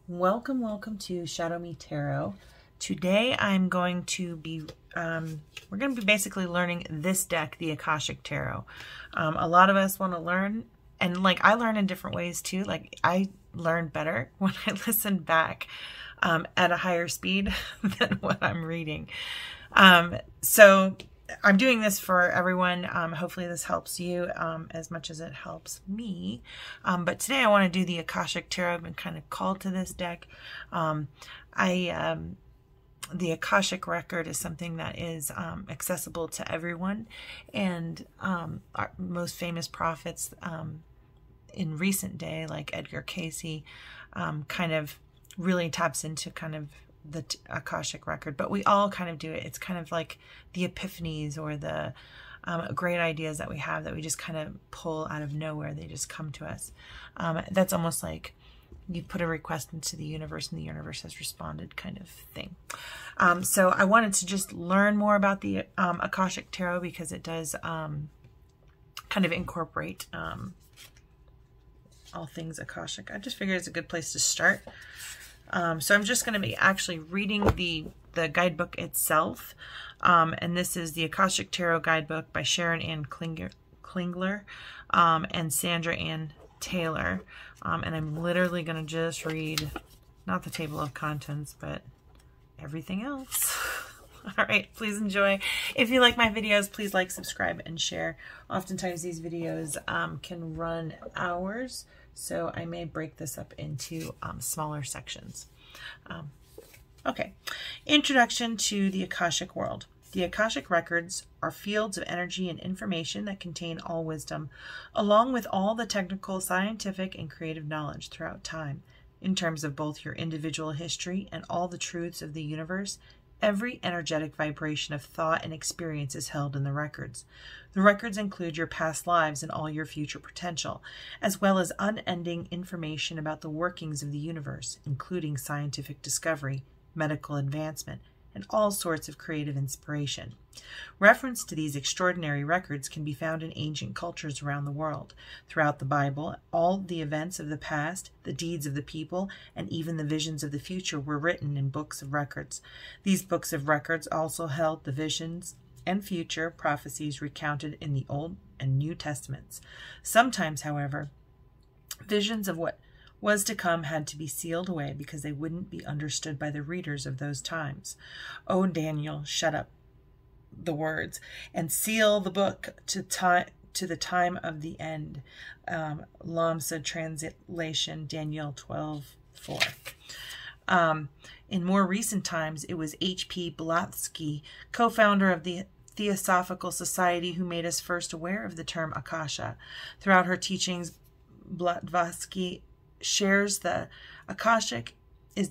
Welcome, welcome to Shadow Me Tarot. Today I'm going to be, we're going to be basically learning this deck, the Akashic Tarot. A lot of us want to learn, and like I learn in different ways too. Like I learn better when I listen back at a higher speed than what I'm reading. So I'm doing this for everyone. Hopefully this helps you as much as it helps me. But today I want to do the Akashic Tarot. I've been kind of called to this deck. The Akashic Record is something that is accessible to everyone. And our most famous prophets in recent day, like Edgar Cayce, kind of really taps into kind of the Akashic Record, but we all kind of do it. It's kind of like the epiphanies or the great ideas that we have that we just kind of pull out of nowhere. They just come to us. That's almost like you put a request into the universe and the universe has responded kind of thing. So I wanted to just learn more about the Akashic Tarot because it does kind of incorporate all things Akashic. I just figured it's a good place to start. So I'm just going to be actually reading the guidebook itself. And this is the Akashic Tarot Guidebook by Sharon Ann Klingler and Sandra Ann Taylor. And I'm literally going to just read, not the table of contents, but everything else. All right, please enjoy. If you like my videos, please like, subscribe, and share. Oftentimes these videos can run hours, so I may break this up into smaller sections. Okay, introduction to the Akashic world. The Akashic records are fields of energy and information that contain all wisdom, along with all the technical, scientific, and creative knowledge throughout time. In terms of both your individual history and all the truths of the universe, every energetic vibration of thought and experience is held in the records. The records include your past lives and all your future potential, as well as unending information about the workings of the universe, including scientific discovery, medical advancement, and all sorts of creative inspiration. Reference to these extraordinary records can be found in ancient cultures around the world. Throughout the Bible, all the events of the past, the deeds of the people, and even the visions of the future were written in books of records. These books of records also held the visions and future prophecies recounted in the Old and New Testaments. Sometimes, however, visions of what was to come had to be sealed away because they wouldn't be understood by the readers of those times. "Oh, Daniel, shut up the words and seal the book to the time of the end." Lambda translation, Daniel 12:4. In more recent times, it was H.P. Blavatsky, co-founder of the Theosophical Society, who made us first aware of the term Akasha. Throughout her teachings, Blavatsky shares the Akashic is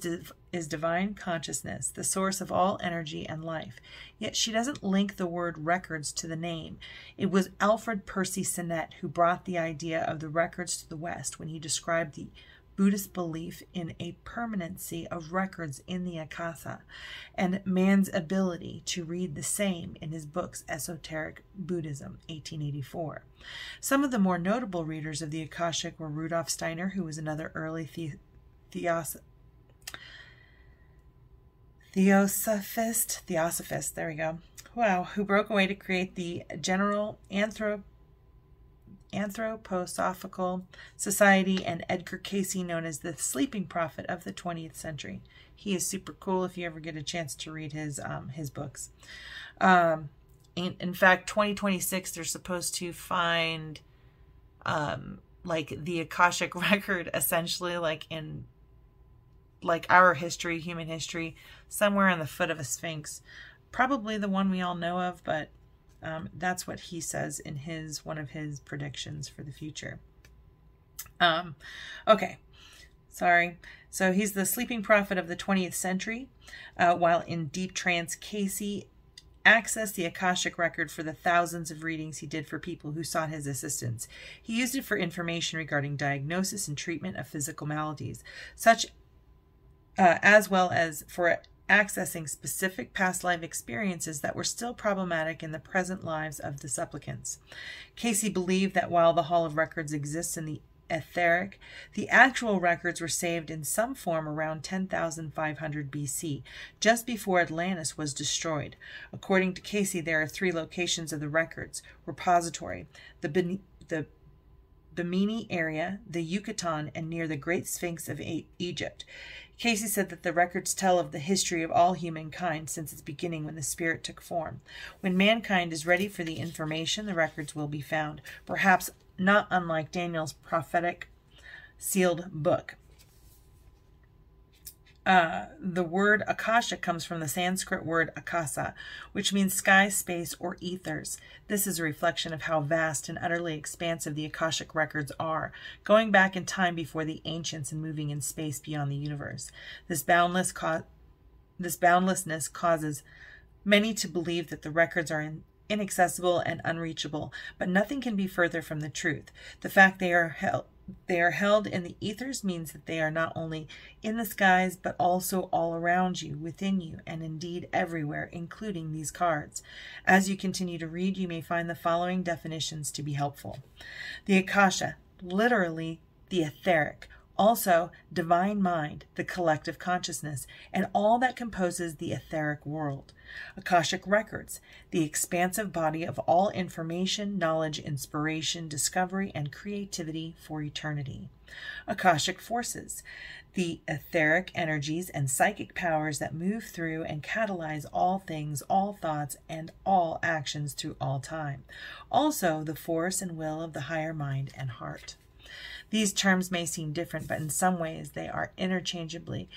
divine consciousness, the source of all energy and life. Yet she doesn't link the word records to the name. It was Alfred Percy Sinnett who brought the idea of the records to the West when he described the Buddhist belief in a permanency of records in the Akasha and man's ability to read the same in his books Esoteric Buddhism, 1884. Some of the more notable readers of the Akashic were Rudolf Steiner, who was another early theosophist, there we go, wow, who broke away to create the General Anthroposophical Society, and Edgar Cayce, known as the sleeping prophet of the 20th century. He is super cool if you ever get a chance to read his books. In fact, 2026, they're supposed to find like the Akashic Record, essentially like in like our history, human history, somewhere in the foot of a Sphinx. Probably the one we all know of, but that's what he says in one of his predictions for the future. Okay, sorry. So he's the sleeping prophet of the 20th century. While in deep trance, Cayce accessed the Akashic Record for the thousands of readings he did for people who sought his assistance. He used it for information regarding diagnosis and treatment of physical maladies, such as well as for accessing specific past life experiences that were still problematic in the present lives of the supplicants. Cayce believed that while the Hall of Records exists in the etheric. The actual records were saved in some form around 10,500 BC, just before Atlantis was destroyed. According to Casey, there are 3 locations of the records repository: the Bimini area, the Yucatan, and near the Great Sphinx of Egypt. Casey said that the records tell of the history of all humankind since its beginning when the spirit took form. When mankind is ready for the information, the records will be found, perhaps not unlike Daniel's prophetic sealed book. The word Akasha comes from the Sanskrit word Akasa, which means sky, space, or ethers. This is a reflection of how vast and utterly expansive the Akashic records are, going back in time before the ancients and moving in space beyond the universe. This boundlessness causes many to believe that the records are inaccessible and unreachable, but nothing can be further from the truth. The fact they are held in the ethers means that they are not only in the skies, but also all around you, within you, and indeed everywhere, including these cards. As you continue to read, you may find the following definitions to be helpful. The Akasha, literally the etheric, also divine mind, the collective consciousness, and all that composes the etheric world. Akashic records, the expansive body of all information, knowledge, inspiration, discovery, and creativity for eternity. Akashic forces, the etheric energies and psychic powers that move through and catalyze all things, all thoughts, and all actions through all time. Also, the force and will of the higher mind and heart. These terms may seem different, but in some ways they are interchangeably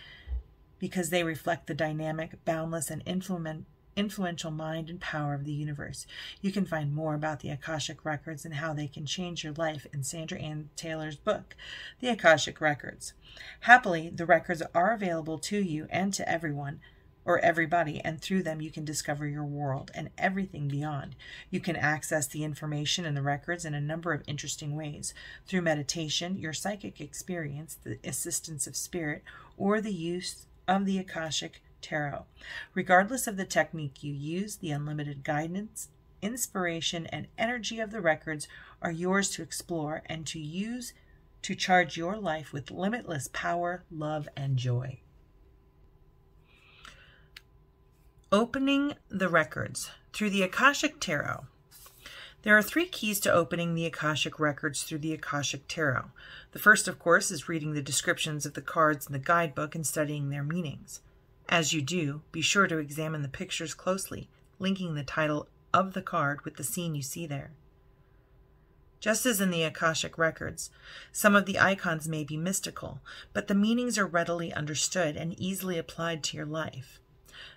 because they reflect the dynamic, boundless, and influential mind and power of the universe. You can find more about the Akashic Records and how they can change your life in Sandra Ann Taylor's book, The Akashic Records. Happily, the records are available to you and to everyone, or everybody, and through them you can discover your world and everything beyond. You can access the information in the records in a number of interesting ways: through meditation, your psychic experience, the assistance of spirit, or the use of the Akashic Tarot. Regardless of the technique you use, the unlimited guidance, inspiration, and energy of the records are yours to explore and to use to charge your life with limitless power, love, and joy. Opening the records through the Akashic Tarot. There are 3 keys to opening the Akashic records through the Akashic Tarot. The first, of course, is reading the descriptions of the cards in the guidebook and studying their meanings. As you do, be sure to examine the pictures closely, linking the title of the card with the scene you see there. Just as in the Akashic records, some of the icons may be mystical, but the meanings are readily understood and easily applied to your life.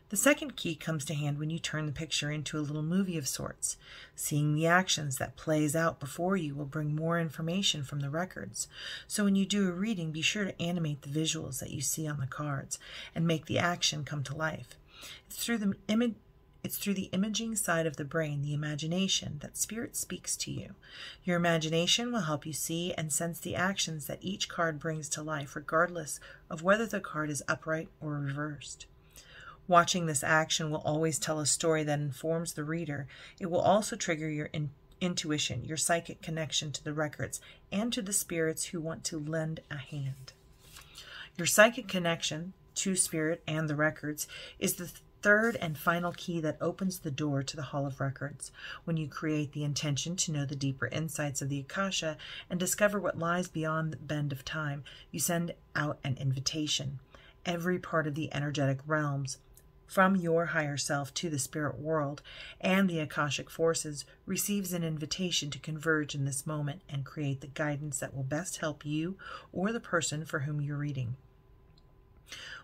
The second key comes to hand when you turn the picture into a little movie of sorts. Seeing the actions that plays out before you will bring more information from the records. So when you do a reading, be sure to animate the visuals that you see on the cards and make the action come to life. It's through the imaging side of the brain, the imagination, that spirit speaks to you. Your imagination will help you see and sense the actions that each card brings to life, regardless of whether the card is upright or reversed. Watching this action will always tell a story that informs the reader. It will also trigger your intuition, your psychic connection to the records, and to the spirits who want to lend a hand. Your psychic connection to spirit and the records is the third and final key that opens the door to the Hall of Records. When you create the intention to know the deeper insights of the Akasha and discover what lies beyond the bend of time, you send out an invitation. Every part of the energetic realms, from your higher self to the spirit world and the Akashic forces, receives an invitation to converge in this moment and create the guidance that will best help you or the person for whom you're reading.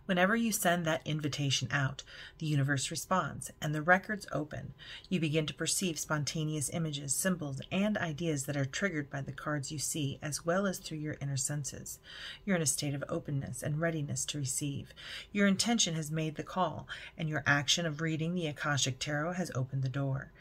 Whenever you send that invitation out, the universe responds and the records open. You begin to perceive spontaneous images, symbols, and ideas that are triggered by the cards you see, as well as through your inner senses. You're in a state of openness and readiness to receive. Your intention has made the call, and your action of reading the Akashic Tarot has opened the door.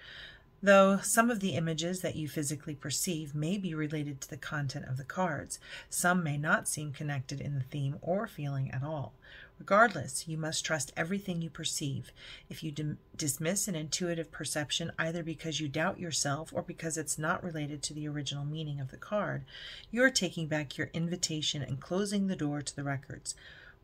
Though some of the images that you physically perceive may be related to the content of the cards, some may not seem connected in the theme or feeling at all. Regardless, you must trust everything you perceive. If you dismiss an intuitive perception either because you doubt yourself or because it's not related to the original meaning of the card, you are taking back your invitation and closing the door to the records.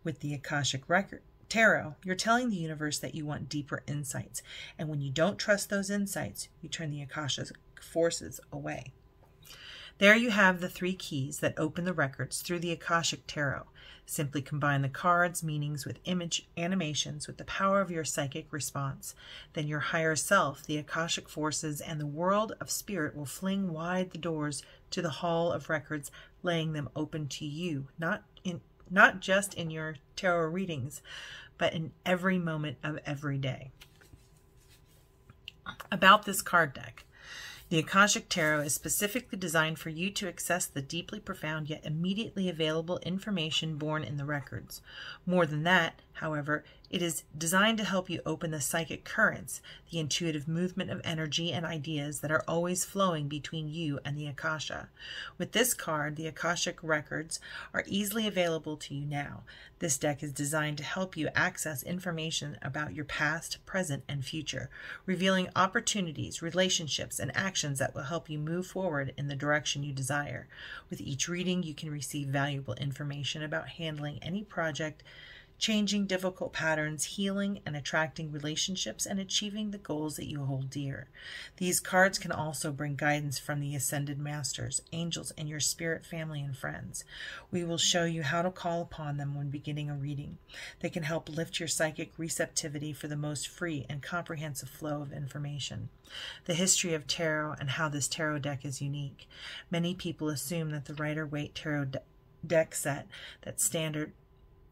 With the Akashic Record Tarot, you're telling the universe that you want deeper insights, and when you don't trust those insights, you turn the Akashic forces away. There you have the 3 keys that open the records through the Akashic Tarot. Simply combine the cards' meanings with image animations with the power of your psychic response. Then your higher self, the Akashic forces, and the world of spirit will fling wide the doors to the Hall of Records, laying them open to you, not just in your tarot readings, but in every moment of every day. About this card deck. The Akashic Tarot is specifically designed for you to access the deeply profound yet immediately available information born in the records. More than that, however, it is designed to help you open the psychic currents, the intuitive movement of energy and ideas that are always flowing between you and the Akasha. With this card, the Akashic Records are easily available to you now. This deck is designed to help you access information about your past, present, and future, revealing opportunities, relationships, and actions that will help you move forward in the direction you desire. With each reading, you can receive valuable information about handling any project, changing difficult patterns, healing and attracting relationships, and achieving the goals that you hold dear. These cards can also bring guidance from the Ascended Masters, angels, and your spirit family and friends. We will show you how to call upon them when beginning a reading. They can help lift your psychic receptivity for the most free and comprehensive flow of information. The history of tarot and how this tarot deck is unique. Many people assume that the Rider-Waite tarot deck set,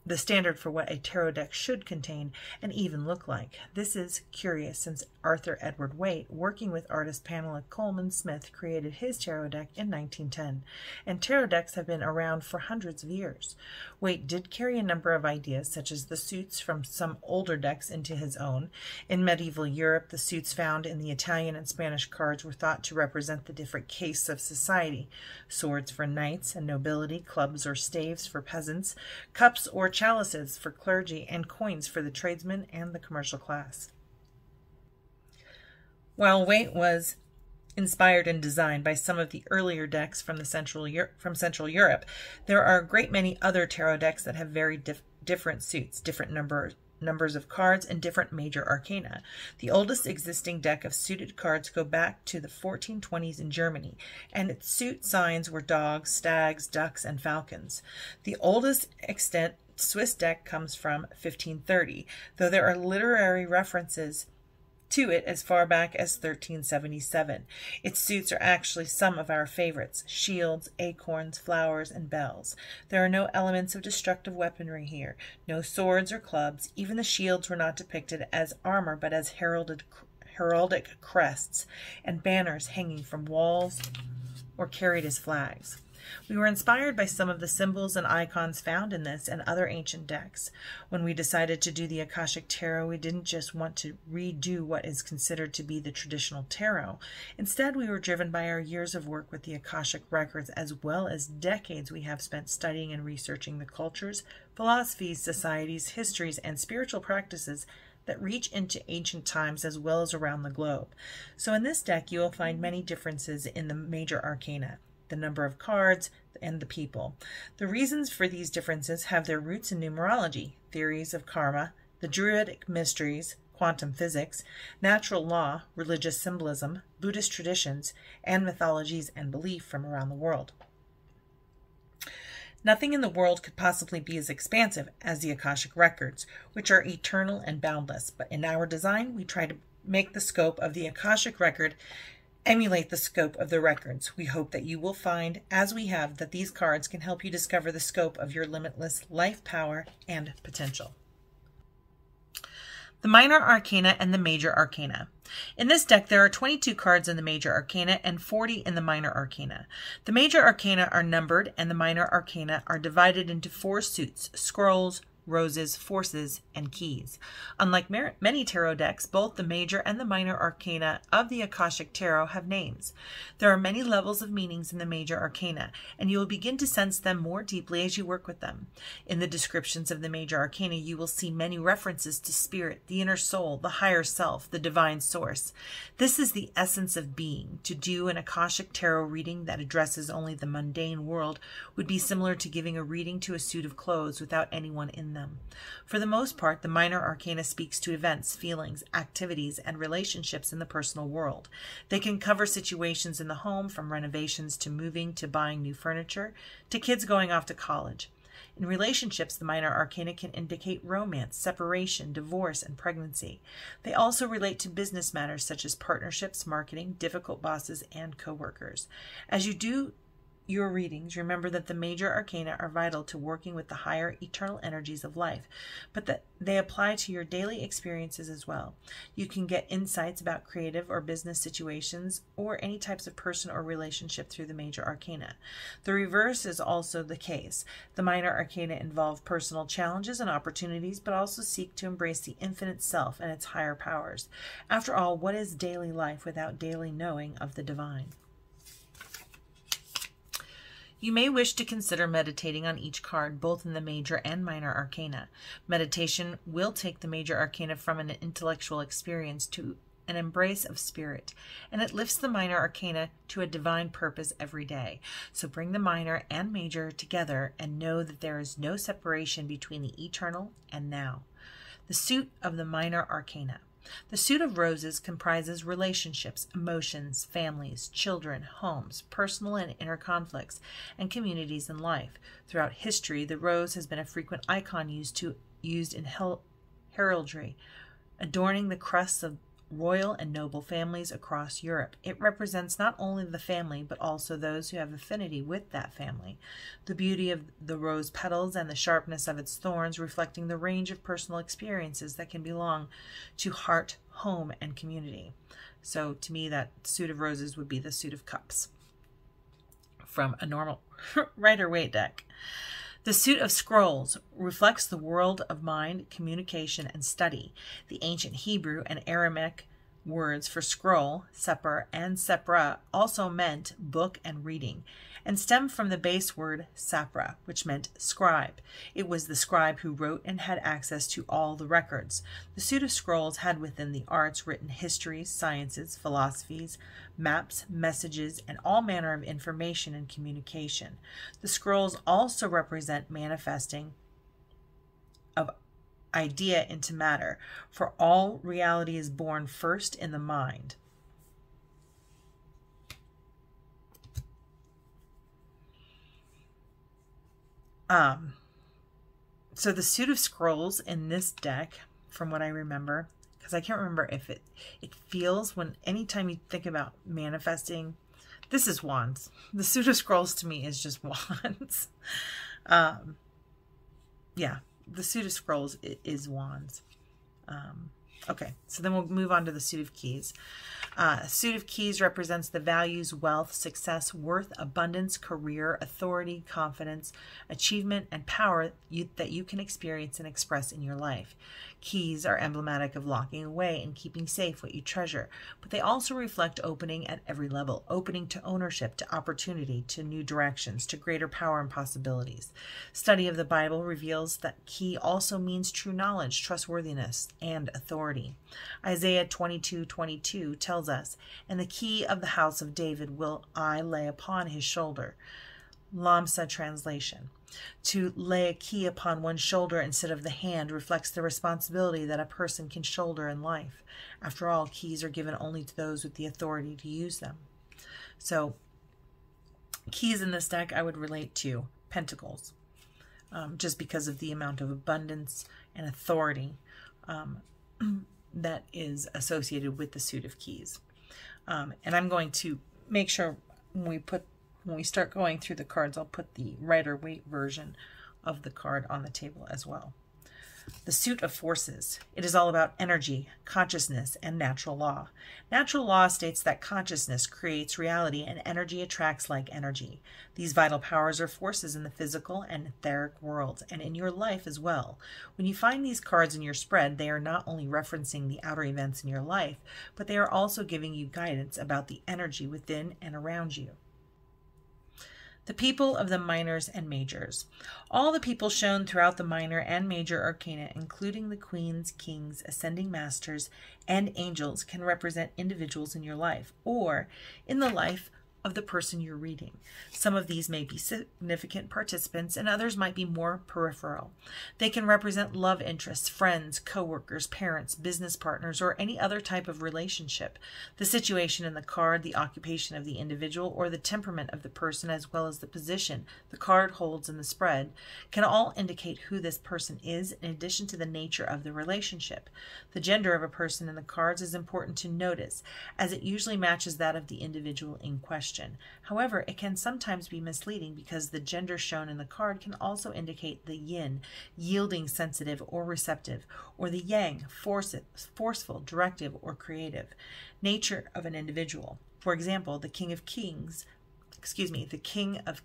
the standard for what a tarot deck should contain and even look like. This is curious since Arthur Edward Waite, working with artist Pamela Coleman Smith, created his tarot deck in 1910, and tarot decks have been around for hundreds of years. Waite did carry a number of ideas, such as the suits from some older decks into his own. In medieval Europe, the suits found in the Italian and Spanish cards were thought to represent the different castes of society: swords for knights and nobility, clubs or staves for peasants, cups or chalices for clergy, and coins for the tradesman and the commercial class. While Waite was inspired and designed by some of the earlier decks from Central Europe, there are a great many other tarot decks that have very different suits, different numbers of cards, and different major arcana. The oldest existing deck of suited cards go back to the 1420s in Germany, and its suit signs were dogs, stags, ducks, and falcons. The oldest extant Swiss deck comes from 1530, though there are literary references to it as far back as 1377. Its suits are actually some of our favorites: shields, acorns, flowers, and bells. There are no elements of destructive weaponry here, no swords or clubs. Even the shields were not depicted as armor, but as heraldic crests and banners hanging from walls or carried as flags. We were inspired by some of the symbols and icons found in this and other ancient decks. When we decided to do the Akashic Tarot, we didn't just want to redo what is considered to be the traditional tarot. Instead, we were driven by our years of work with the Akashic Records, as well as decades we have spent studying and researching the cultures, philosophies, societies, histories, and spiritual practices that reach into ancient times as well as around the globe. So in this deck, you will find many differences in the major arcana, the number of cards, and the people. The reasons for these differences have their roots in numerology, theories of karma, the Druidic mysteries, quantum physics, natural law, religious symbolism, Buddhist traditions, and mythologies and belief from around the world. Nothing in the world could possibly be as expansive as the Akashic Records, which are eternal and boundless, but in our design, we try to make the scope of the Akashic Record emulate the scope of the records. We hope that you will find, as we have, that these cards can help you discover the scope of your limitless life power and potential. The minor arcana and the major arcana. In this deck, there are 22 cards in the major arcana and 40 in the minor arcana. The major arcana are numbered, and the minor arcana are divided into 4 suits: scrolls, roses, forces, and keys. Unlike many tarot decks, both the major and the minor arcana of the Akashic Tarot have names. There are many levels of meanings in the major arcana, and you will begin to sense them more deeply as you work with them. In the descriptions of the major arcana, you will see many references to spirit, the inner soul, the higher self, the divine source. This is the essence of being. To do an Akashic Tarot reading that addresses only the mundane world would be similar to giving a reading to a suit of clothes without anyone in them. For the most part, the minor arcana speaks to events, feelings, activities, and relationships in the personal world. They can cover situations in the home, from renovations to moving to buying new furniture, to kids going off to college. In relationships, the minor arcana can indicate romance, separation, divorce, and pregnancy. They also relate to business matters such as partnerships, marketing, difficult bosses, and co-workers. As you do your readings, remember that the major arcana are vital to working with the higher eternal energies of life, but that they apply to your daily experiences as well. You can get insights about creative or business situations or any types of person or relationship through the major arcana. The reverse is also the case. The minor arcana involve personal challenges and opportunities, but also seek to embrace the infinite self and its higher powers. After all, what is daily life without daily knowing of the divine? You may wish to consider meditating on each card, both in the major and minor arcana. Meditation will take the major arcana from an intellectual experience to an embrace of spirit, and it lifts the minor arcana to a divine purpose every day. So bring the minor and major together and know that there is no separation between the eternal and now. The suit of the minor arcana. The suit of roses comprises relationships, emotions, families, children, homes, personal and inner conflicts, and communities in life. Throughout history, the rose has been a frequent icon used in heraldry, adorning the crests of royal and noble families across Europe. It represents not only the family, but also those who have affinity with that family. The beauty of the rose petals and the sharpness of its thorns reflecting the range of personal experiences that can belong to heart, home, and community. So to me, that suit of roses would be the suit of cups from a normal Rider-Waite deck. The suit of scrolls reflects the world of mind, communication, and study. The ancient Hebrew and Aramaic words for scroll, seper, and sepra also meant book and reading, and stemmed from the base word sapra, which meant scribe. It was the scribe who wrote and had access to all the records. The suit of scrolls had within the arts written histories, sciences, philosophies, maps, messages, and all manner of information and communication. The scrolls also represent manifesting of idea into matter, for all reality is born first in the mind. So the suit of scrolls in this deck, from what I remember, because I can't remember if it feels anytime you think about manifesting, this is wands. The suit of scrolls to me is just wands. Yeah, the suit of scrolls is wands. Okay, so then we'll move on to the suit of keys. Suit of keys represents the values, wealth, success, worth, abundance, career, authority, confidence, achievement, and power that you can experience and express in your life. Keys are emblematic of locking away and keeping safe what you treasure, but they also reflect opening at every level, opening to ownership, to opportunity, to new directions, to greater power and possibilities. Study of the Bible reveals that key also means true knowledge, trustworthiness, and authority. Isaiah 22:22 tells us, "And the key of the house of David will I lay upon his shoulder." Lamsa translation. To lay a key upon one's shoulder instead of the hand reflects the responsibility that a person can shoulder in life. After all, keys are given only to those with the authority to use them. So, keys in this deck I would relate to Pentacles, just because of the amount of abundance and authority that is associated with the suit of keys. And I'm going to make sure when we start going through the cards, I'll put the Rider-Waite version of the card on the table as well. The suit of forces. It is all about energy, consciousness, and natural law. Natural law states that consciousness creates reality and energy attracts like energy. These vital powers are forces in the physical and etheric worlds and in your life as well. When you find these cards in your spread, they are not only referencing the outer events in your life, but they are also giving you guidance about the energy within and around you. The people of the minors and majors. All the people shown throughout the minor and major arcana, including the queens, kings, ascending masters, and angels, can represent individuals in your life or in the life of the person you're reading. Some of these may be significant participants and others might be more peripheral. They can represent love interests, friends, co-workers, parents, business partners, or any other type of relationship. The situation in the card, the occupation of the individual, or the temperament of the person, as well as the position the card holds in the spread, can all indicate who this person is in addition to the nature of the relationship. The gender of a person in the cards is important to notice, as it usually matches that of the individual in question. However, it can sometimes be misleading because the gender shown in the card can also indicate the yin, yielding, sensitive, or receptive, or the yang, forceful, directive, or creative nature of an individual. For example, the King of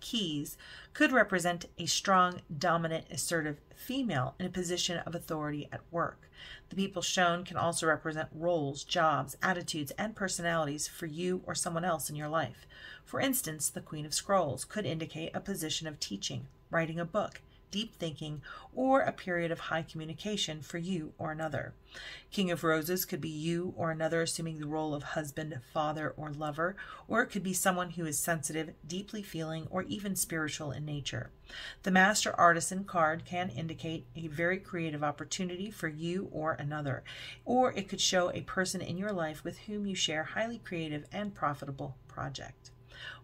Keys could represent a strong, dominant, assertive female in a position of authority at work. The people shown can also represent roles, jobs, attitudes, and personalities for you or someone else in your life. For instance, the Queen of Scrolls could indicate a position of teaching, writing a book, deep thinking, or a period of high communication for you or another. King of Roses could be you or another assuming the role of husband, father, or lover, or it could be someone who is sensitive, deeply feeling, or even spiritual in nature. The Master Artisan card can indicate a very creative opportunity for you or another, or it could show a person in your life with whom you share highly creative and profitable project.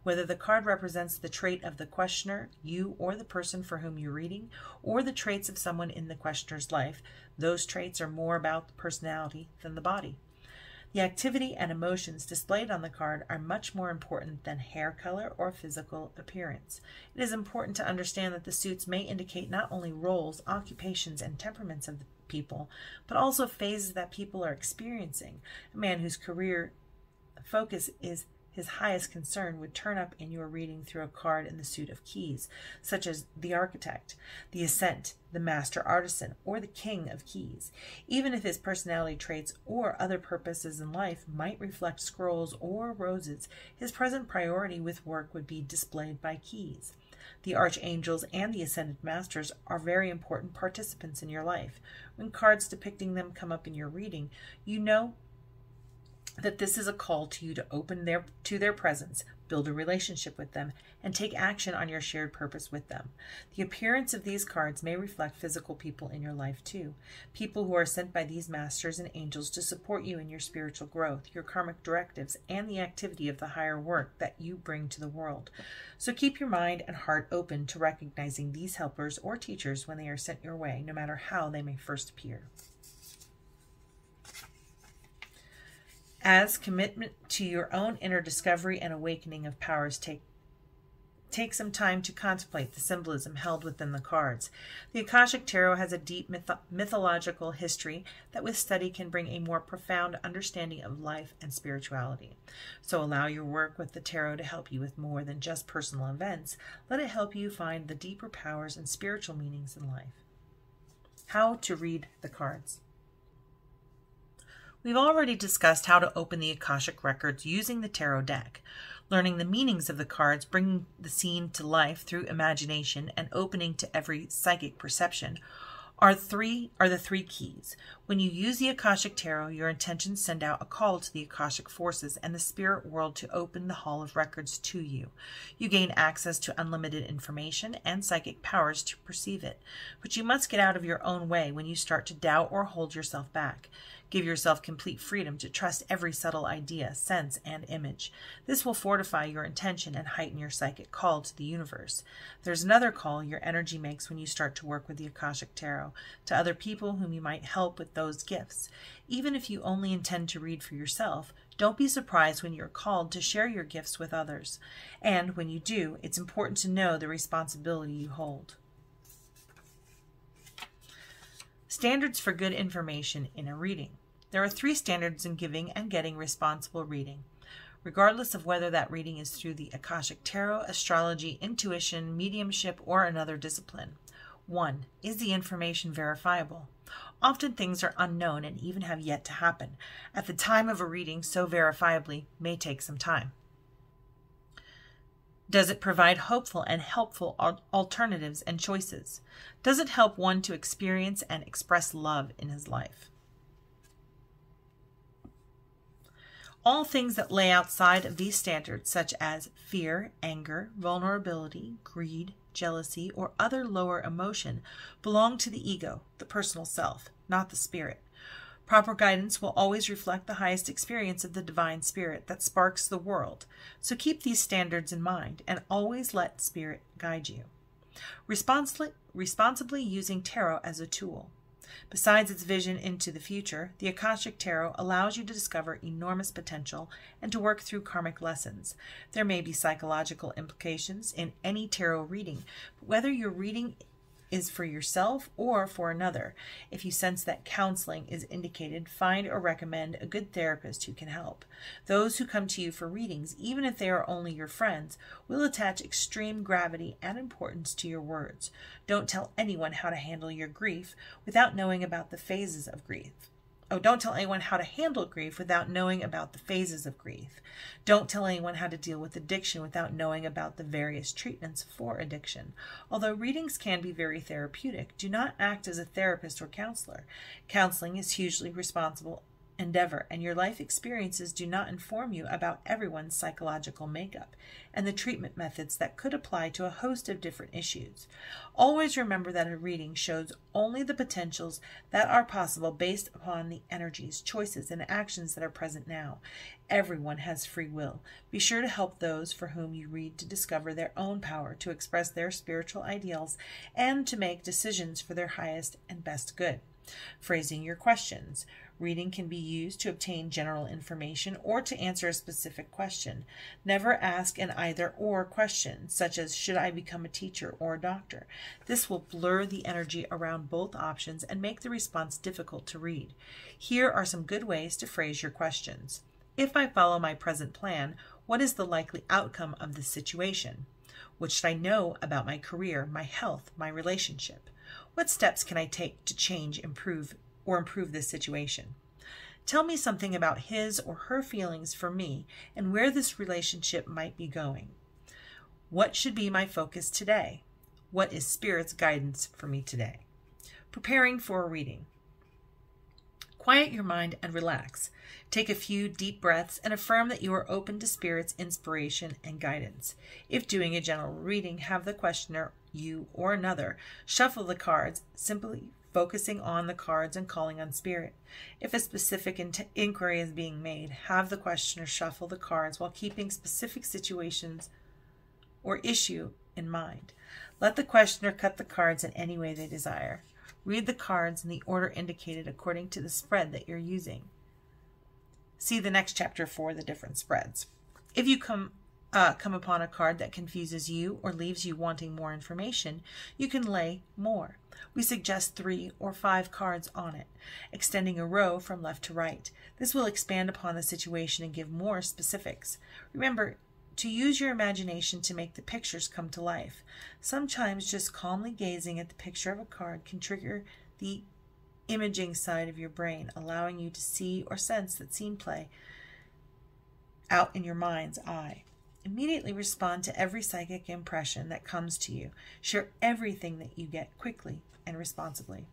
Whether the card represents the trait of the questioner, you or the person for whom you're reading, or the traits of someone in the questioner's life, those traits are more about the personality than the body. The activity and emotions displayed on the card are much more important than hair color or physical appearance. It is important to understand that the suits may indicate not only roles, occupations, and temperaments of the people, but also phases that people are experiencing. A man whose career focus is his highest concern would turn up in your reading through a card in the suit of keys, such as the Architect, the Ascent, the Master Artisan, or the King of Keys. Even if his personality traits or other purposes in life might reflect scrolls or roses, his present priority with work would be displayed by keys. The Archangels and the Ascended Masters are very important participants in your life. When cards depicting them come up in your reading, you know that this is a call to you to open to their presence, build a relationship with them, and take action on your shared purpose with them. The appearance of these cards may reflect physical people in your life too. People who are sent by these masters and angels to support you in your spiritual growth, your karmic directives, and the activity of the higher work that you bring to the world. So keep your mind and heart open to recognizing these helpers or teachers when they are sent your way, no matter how they may first appear. As commitment to your own inner discovery and awakening of powers, take some time to contemplate the symbolism held within the cards. The Akashic Tarot has a deep mythological history that with study can bring a more profound understanding of life and spirituality. So allow your work with the tarot to help you with more than just personal events. Let it help you find the deeper powers and spiritual meanings in life. How to read the cards. We've already discussed how to open the Akashic Records using the tarot deck. Learning the meanings of the cards, bringing the scene to life through imagination, and opening to every psychic perception are the three keys. When you use the Akashic Tarot, your intentions send out a call to the Akashic Forces and the spirit world to open the Hall of Records to you. You gain access to unlimited information and psychic powers to perceive it. But you must get out of your own way when you start to doubt or hold yourself back. Give yourself complete freedom to trust every subtle idea, sense, and image. This will fortify your intention and heighten your psychic call to the universe. There's another call your energy makes when you start to work with the Akashic Tarot, to other people whom you might help with those gifts. Even if you only intend to read for yourself, don't be surprised when you're called to share your gifts with others. And when you do, it's important to know the responsibility you hold. Standards for good information in a reading. There are 3 standards in giving and getting responsible reading, regardless of whether that reading is through the Akashic Tarot, astrology, intuition, mediumship, or another discipline. 1. Is the information verifiable? Often things are unknown and even have yet to happen. At the time of a reading, so verifiably may take some time. Does it provide hopeful and helpful alternatives and choices? Does it help one to experience and express love in his life? All things that lay outside of these standards, such as fear, anger, vulnerability, greed, jealousy, or other lower emotion, belong to the ego, the personal self, not the spirit. Proper guidance will always reflect the highest experience of the divine spirit that sparks the world. So keep these standards in mind and always let spirit guide you. Responsibly using tarot as a tool. Besides its vision into the future, the Akashic Tarot allows you to discover enormous potential and to work through karmic lessons. There may be psychological implications in any tarot reading, but whether your reading is for yourself or for another. If you sense that counseling is indicated, find or recommend a good therapist who can help. Those who come to you for readings, even if they are only your friends, will attach extreme gravity and importance to your words. Don't tell anyone how to handle your grief without knowing about the phases of grief. Don't tell anyone how to handle grief without knowing about the phases of grief. Don't tell anyone how to deal with addiction without knowing about the various treatments for addiction. Although readings can be very therapeutic, do not act as a therapist or counselor. Counseling is hugely responsible endeavor, and your life experiences do not inform you about everyone's psychological makeup and the treatment methods that could apply to a host of different issues. Always remember that a reading shows only the potentials that are possible based upon the energies, choices, and actions that are present now. Everyone has free will. Be sure to help those for whom you read to discover their own power, to express their spiritual ideals, and to make decisions for their highest and best good. Phrasing your questions. Reading can be used to obtain general information or to answer a specific question. Never ask an either-or question, such as, should I become a teacher or a doctor? This will blur the energy around both options and make the response difficult to read. Here are some good ways to phrase your questions. If I follow my present plan, what is the likely outcome of this situation? What should I know about my career, my health, my relationship? What steps can I take to change, improve this situation? Tell me something about his or her feelings for me and where this relationship might be going. What should be my focus today? What is Spirit's guidance for me today? Preparing for a reading. Quiet your mind and relax. Take a few deep breaths and affirm that you are open to Spirit's inspiration and guidance. If doing a general reading, have the questioner, you or another, shuffle the cards, simply focusing on the cards and calling on Spirit. If a specific inquiry is being made, have the questioner shuffle the cards while keeping specific situations or issue in mind. Let the questioner cut the cards in any way they desire. Read the cards in the order indicated according to the spread that you're using. See the next chapter for the different spreads. If you come upon a card that confuses you or leaves you wanting more information, you can lay more. We suggest 3 or 5 cards on it, extending a row from left to right. This will expand upon the situation and give more specifics. Remember to use your imagination to make the pictures come to life. Sometimes just calmly gazing at the picture of a card can trigger the imaging side of your brain, allowing you to see or sense that scene play out in your mind's eye. Immediately respond to every psychic impression that comes to you. Share everything that you get quickly and responsibly.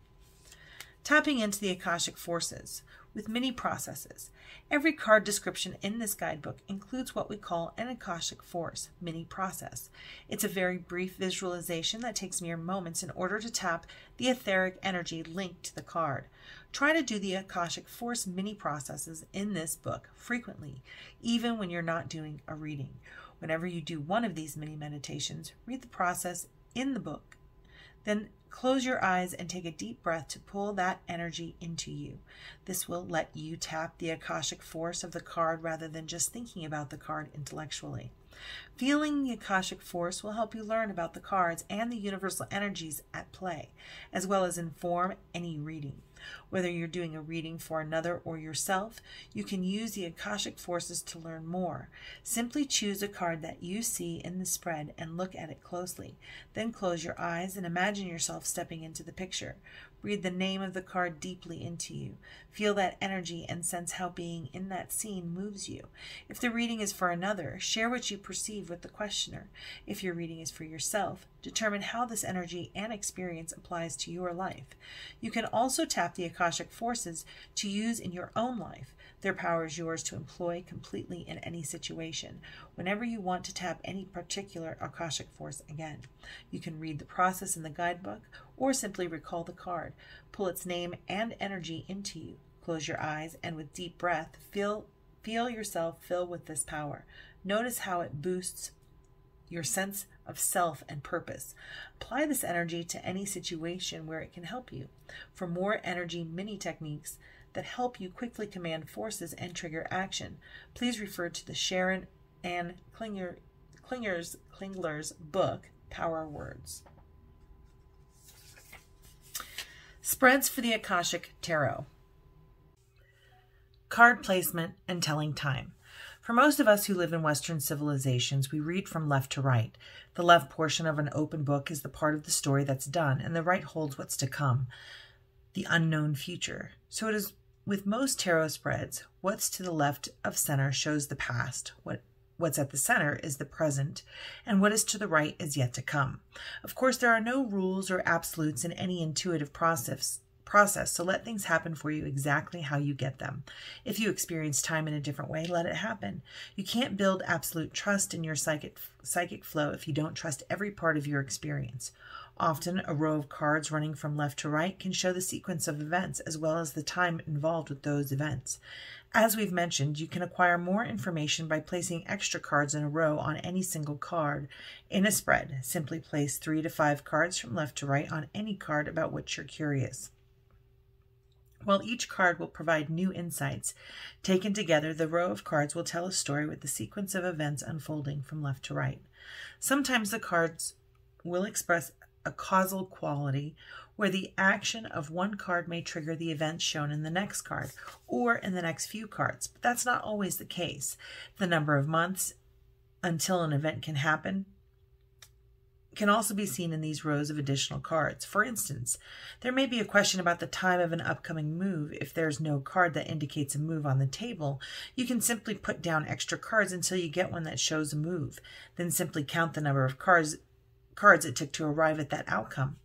Tapping into the Akashic forces with mini processes. Every card description in this guidebook includes what we call an Akashic Force mini process. It's a very brief visualization that takes mere moments in order to tap the etheric energy linked to the card. Try to do the Akashic Force mini processes in this book frequently, even when you're not doing a reading. Whenever you do one of these mini meditations, read the process in the book. Then close your eyes and take a deep breath to pull that energy into you. This will let you tap the Akashic Force of the card rather than just thinking about the card intellectually. Feeling the Akashic Force will help you learn about the cards and the universal energies at play, as well as inform any reading. Whether you're doing a reading for another or yourself, you can use the Akashic Forces to learn more. Simply choose a card that you see in the spread and look at it closely. Then close your eyes and imagine yourself stepping into the picture. Breathe the name of the card deeply into you. Feel that energy and sense how being in that scene moves you. If the reading is for another, share what you perceive with the questioner. If your reading is for yourself, determine how this energy and experience applies to your life. You can also tap the Akashic Forces to use in your own life. Their power is yours to employ completely in any situation, whenever you want to tap any particular Akashic Force again. You can read the process in the guidebook or simply recall the card. Pull its name and energy into you. Close your eyes and with deep breath, feel yourself fill with this power. Notice how it boosts your sense of self and purpose. Apply this energy to any situation where it can help you. For more energy mini techniques that help you quickly command forces and trigger action, please refer to the Sharon Ann Klingler's book, Power Words. Spreads for the Akashic Tarot. Card placement and telling time. For most of us who live in Western civilizations, we read from left to right. The left portion of an open book is the part of the story that's done, and the right holds what's to come, the unknown future. So it is with most tarot spreads, what's to the left of center shows the past, what's at the center is the present, and what is to the right is yet to come. Of course, there are no rules or absolutes in any intuitive process, so let things happen for you exactly how you get them. If you experience time in a different way, let it happen. You can't build absolute trust in your psychic flow if you don't trust every part of your experience. Often, a row of cards running from left to right can show the sequence of events as well as the time involved with those events. As we've mentioned, you can acquire more information by placing extra cards in a row on any single card in a spread. Simply place 3 to 5 cards from left to right on any card about which you're curious. While each card will provide new insights, taken together, the row of cards will tell a story with the sequence of events unfolding from left to right. Sometimes the cards will express a causal quality where the action of one card may trigger the events shown in the next card or in the next few cards, but that's not always the case. The number of months until an event can happen can also be seen in these rows of additional cards. For instance, there may be a question about the time of an upcoming move. If there's no card that indicates a move on the table, you can simply put down extra cards until you get one that shows a move. Then simply count the number of cards it took to arrive at that outcome.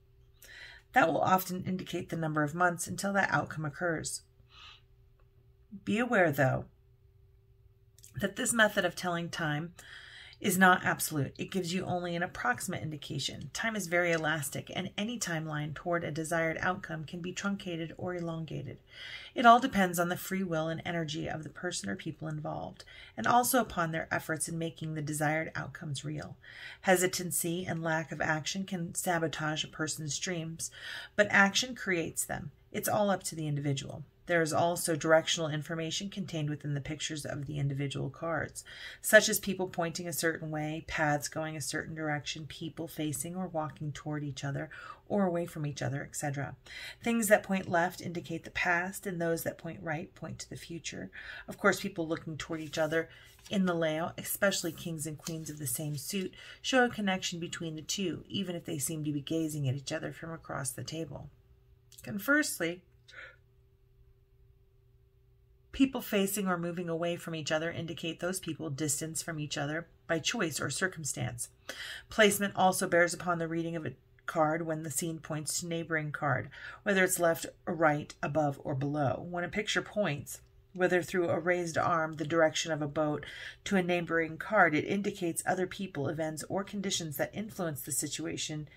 That will often indicate the number of months until that outcome occurs. Be aware, though, that this method of telling time is not absolute. It gives you only an approximate indication. Time is very elastic, and any timeline toward a desired outcome can be truncated or elongated. It all depends on the free will and energy of the person or people involved, and also upon their efforts in making the desired outcomes real. Hesitancy and lack of action can sabotage a person's dreams, but action creates them. It's all up to the individual. There is also directional information contained within the pictures of the individual cards, such as people pointing a certain way, paths going a certain direction, people facing or walking toward each other or away from each other, etc. Things that point left indicate the past, and those that point right point to the future. Of course, people looking toward each other in the layout, especially kings and queens of the same suit, show a connection between the two, even if they seem to be gazing at each other from across the table. Conversely, people facing or moving away from each other indicate those people distance from each other by choice or circumstance. Placement also bears upon the reading of a card when the scene points to neighboring card, whether it's left or right, above or below. When a picture points, whether through a raised arm, the direction of a boat, to a neighboring card, it indicates other people, events, or conditions that influence the situation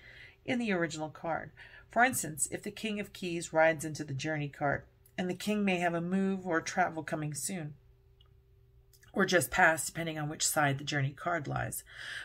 in the original card. For instance, if the King of Keys rides into the Journey card, and the king may have a move or travel coming soon. or just past, depending on which side the journey card lies.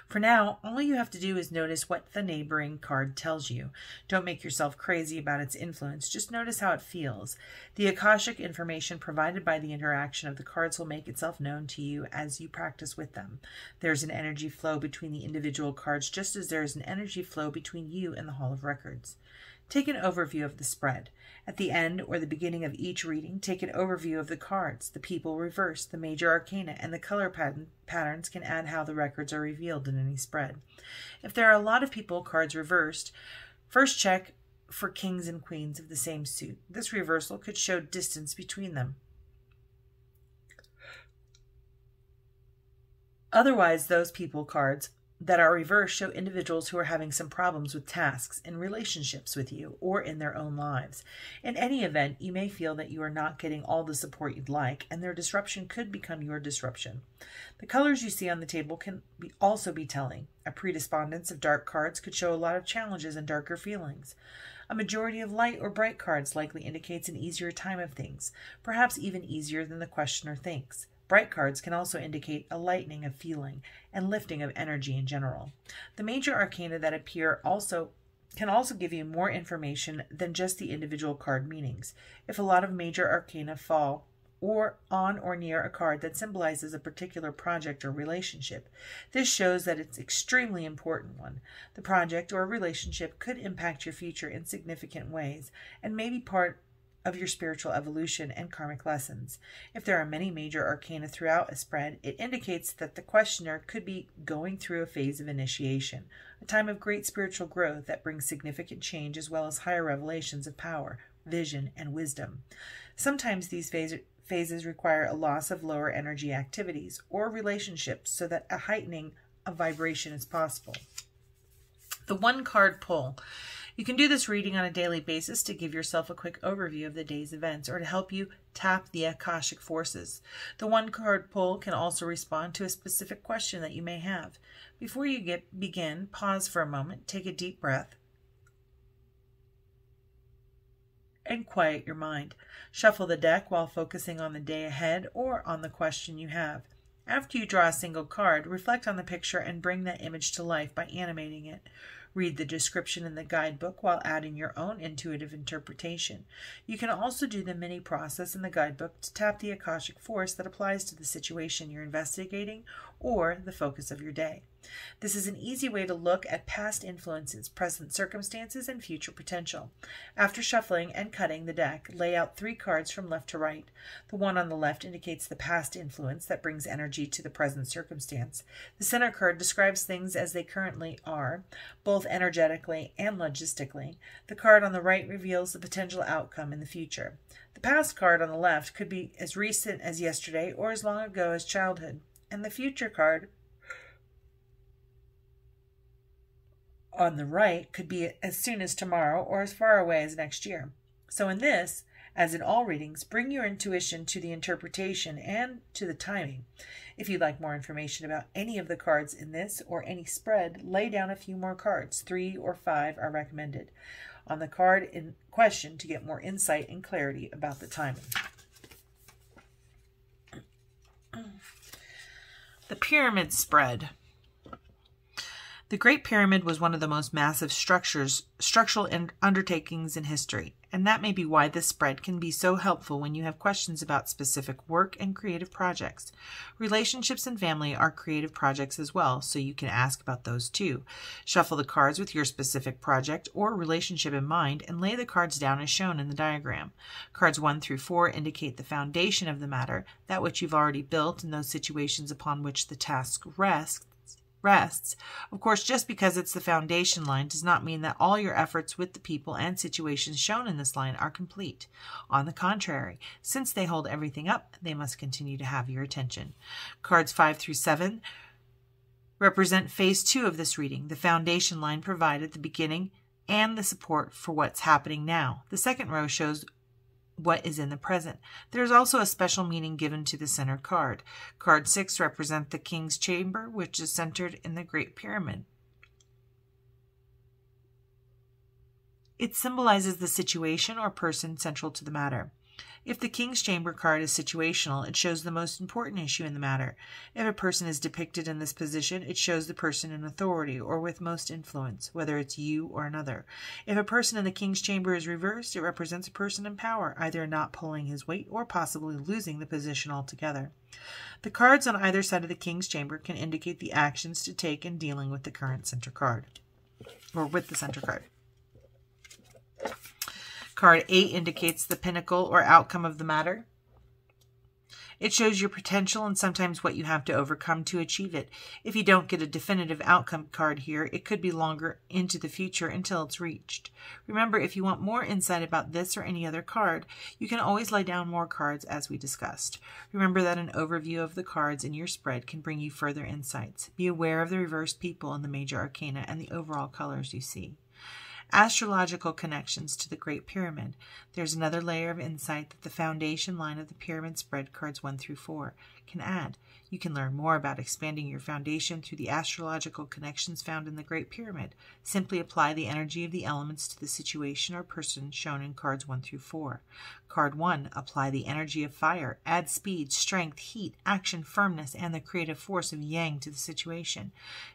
For now, all you have to do is notice what the neighboring card tells you. Don't make yourself crazy about its influence, just notice how it feels. The Akashic information provided by the interaction of the cards will make itself known to you as you practice with them. There's an energy flow between the individual cards, just as there is an energy flow between you and the Hall of Records. Take an overview of the spread. At the end or the beginning of each reading, take an overview of the cards, the people reversed, the major arcana, and the color patterns can add how the records are revealed in any spread. If there are a lot of people cards reversed, first check for kings and queens of the same suit. This reversal could show distance between them. Otherwise, those people cards that are reversed show individuals who are having some problems with tasks, in relationships with you, or in their own lives. In any event, you may feel that you are not getting all the support you'd like, and their disruption could become your disruption. The colors you see on the table can also be telling. A predisponence of dark cards could show a lot of challenges and darker feelings. A majority of light or bright cards likely indicates an easier time of things, perhaps even easier than the questioner thinks. Bright cards can also indicate a lightening of feeling and lifting of energy in general. The major arcana that appear can also give you more information than just the individual card meanings. If a lot of major arcana fall on or near a card that symbolizes a particular project or relationship, this shows that it's an extremely important one. The project or relationship could impact your future in significant ways and may be part of your spiritual evolution and karmic lessons. If there are many major arcana throughout a spread, it indicates that the questioner could be going through a phase of initiation, a time of great spiritual growth that brings significant change as well as higher revelations of power, vision, and wisdom. Sometimes these phases require a loss of lower energy activities or relationships so that a heightening of vibration is possible. The one card pull. You can do this reading on a daily basis to give yourself a quick overview of the day's events or to help you tap the Akashic forces. The one card pull can also respond to a specific question that you may have. Before you begin, pause for a moment, take a deep breath, and quiet your mind. Shuffle the deck while focusing on the day ahead or on the question you have. After you draw a single card, reflect on the picture and bring that image to life by animating it. Read the description in the guidebook while adding your own intuitive interpretation. You can also do the mini process in the guidebook to tap the Akashic Force that applies to the situation you're investigating or the focus of your day. This is an easy way to look at past influences, present circumstances, and future potential. After shuffling and cutting the deck, lay out 3 cards from left to right. The one on the left indicates the past influence that brings energy to the present circumstance. The center card describes things as they currently are, both energetically and logistically. The card on the right reveals the potential outcome in the future. The past card on the left could be as recent as yesterday or as long ago as childhood. And the future card on the right could be as soon as tomorrow or as far away as next year. So in this, as in all readings, bring your intuition to the interpretation and to the timing. If you'd like more information about any of the cards in this or any spread, lay down a few more cards. 3 or 5 are recommended on the card in question to get more insight and clarity about the timing. The Pyramid Spread. The Great Pyramid was one of the most massive structural undertakings in history, and that may be why this spread can be so helpful when you have questions about specific work and creative projects. Relationships and family are creative projects as well, so you can ask about those too. Shuffle the cards with your specific project or relationship in mind and lay the cards down as shown in the diagram. Cards 1 through 4 indicate the foundation of the matter, that which you've already built and those situations upon which the task rests. Of course, just because it's the foundation line does not mean that all your efforts with the people and situations shown in this line are complete. On the contrary, since they hold everything up, they must continue to have your attention. Cards 5 through 7 represent phase 2 of this reading. The foundation line provided the beginning and the support for what's happening now. The second row shows what is in the present. There is also a special meaning given to the center card. Card 6 represents the King's Chamber, which is centered in the Great Pyramid. It symbolizes the situation or person central to the matter. If the King's Chamber card is situational, it shows the most important issue in the matter. If a person is depicted in this position, it shows the person in authority or with most influence, whether it's you or another. If a person in the King's Chamber is reversed, it represents a person in power, either not pulling his weight or possibly losing the position altogether. The cards on either side of the King's Chamber can indicate the actions to take in dealing with the current center card, or with the center card. Card 8 indicates the pinnacle or outcome of the matter. It shows your potential and sometimes what you have to overcome to achieve it. If you don't get a definitive outcome card here, it could be longer into the future until it's reached. Remember, if you want more insight about this or any other card, you can always lay down more cards as we discussed. Remember that an overview of the cards in your spread can bring you further insights. Be aware of the reversed people in the major arcana and the overall colors you see. Astrological connections to the Great Pyramid. There's another layer of insight that the foundation line of the pyramid spread cards 1 through 4 can add. You can learn more about expanding your foundation through the astrological connections found in the Great Pyramid. Simply apply the energy of the elements to the situation or person shown in cards 1 through 4. Card 1, apply the energy of fire. Add speed, strength, heat, action, firmness, and the creative force of yang to the situation.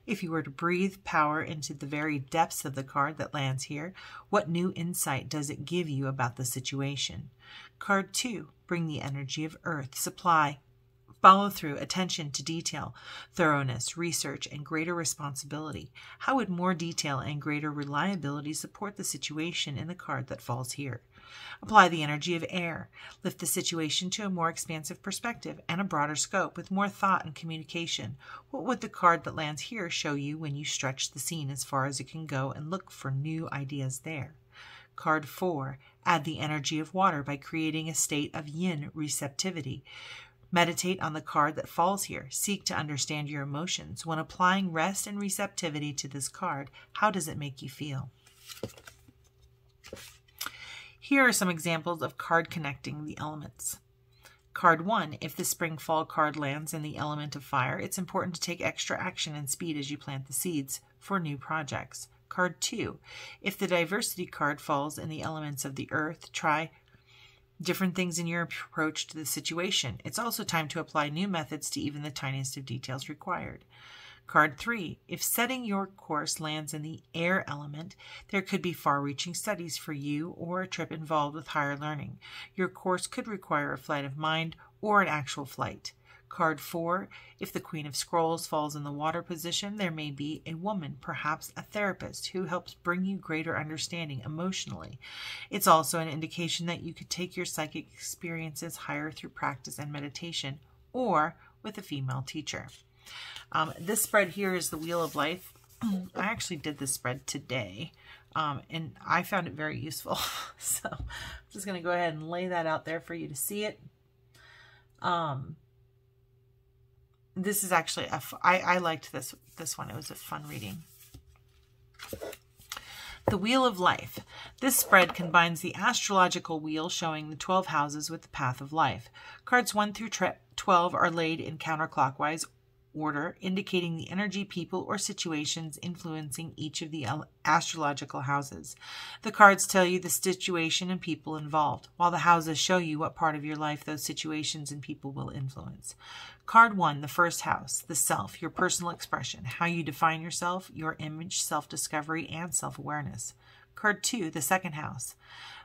If you were to breathe power into the very depths of the card that lands here, what new insight does it give you about the situation? Card 2, bring the energy of earth. Supply follow through, attention to detail, thoroughness, research, and greater responsibility. How would more detail and greater reliability support the situation in the card that falls here? Apply the energy of air. Lift the situation to a more expansive perspective and a broader scope with more thought and communication. What would the card that lands here show you when you stretch the scene as far as it can go and look for new ideas there? Card 4. Add the energy of water by creating a state of yin receptivity. Meditate on the card that falls here. Seek to understand your emotions. When applying rest and receptivity to this card, how does it make you feel? Here are some examples of card connecting the elements. Card 1, if the spring-fall card lands in the element of fire, it's important to take extra action and speed as you plant the seeds for new projects. Card 2, if the diversity card falls in the elements of the earth, try different things in your approach to the situation. It's also time to apply new methods to even the tiniest of details required. Card 3, if setting your course lands in the air element, there could be far-reaching studies for you or a trip involved with higher learning. Your course could require a flight of mind or an actual flight. Card 4, if the Queen of Scrolls falls in the water position, there may be a woman, perhaps a therapist, who helps bring you greater understanding emotionally. It's also an indication that you could take your psychic experiences higher through practice and meditation, or with a female teacher. This spread here is the Wheel of Life. I actually did this spread today, and I found it very useful. So I'm just going to go ahead and lay that out there for you to see it. This is actually, I liked this one. It was a fun reading. The Wheel of Life. This spread combines the astrological wheel showing the 12 houses with the path of life. Cards 1 through 12 are laid in counterclockwise order, indicating the energy, people, or situations influencing each of the astrological houses. The cards tell you the situation and people involved, while the houses show you what part of your life those situations and people will influence. Card 1, the first house, the self, your personal expression, how you define yourself, your image, self-discovery, and self-awareness. Card 2, the second house,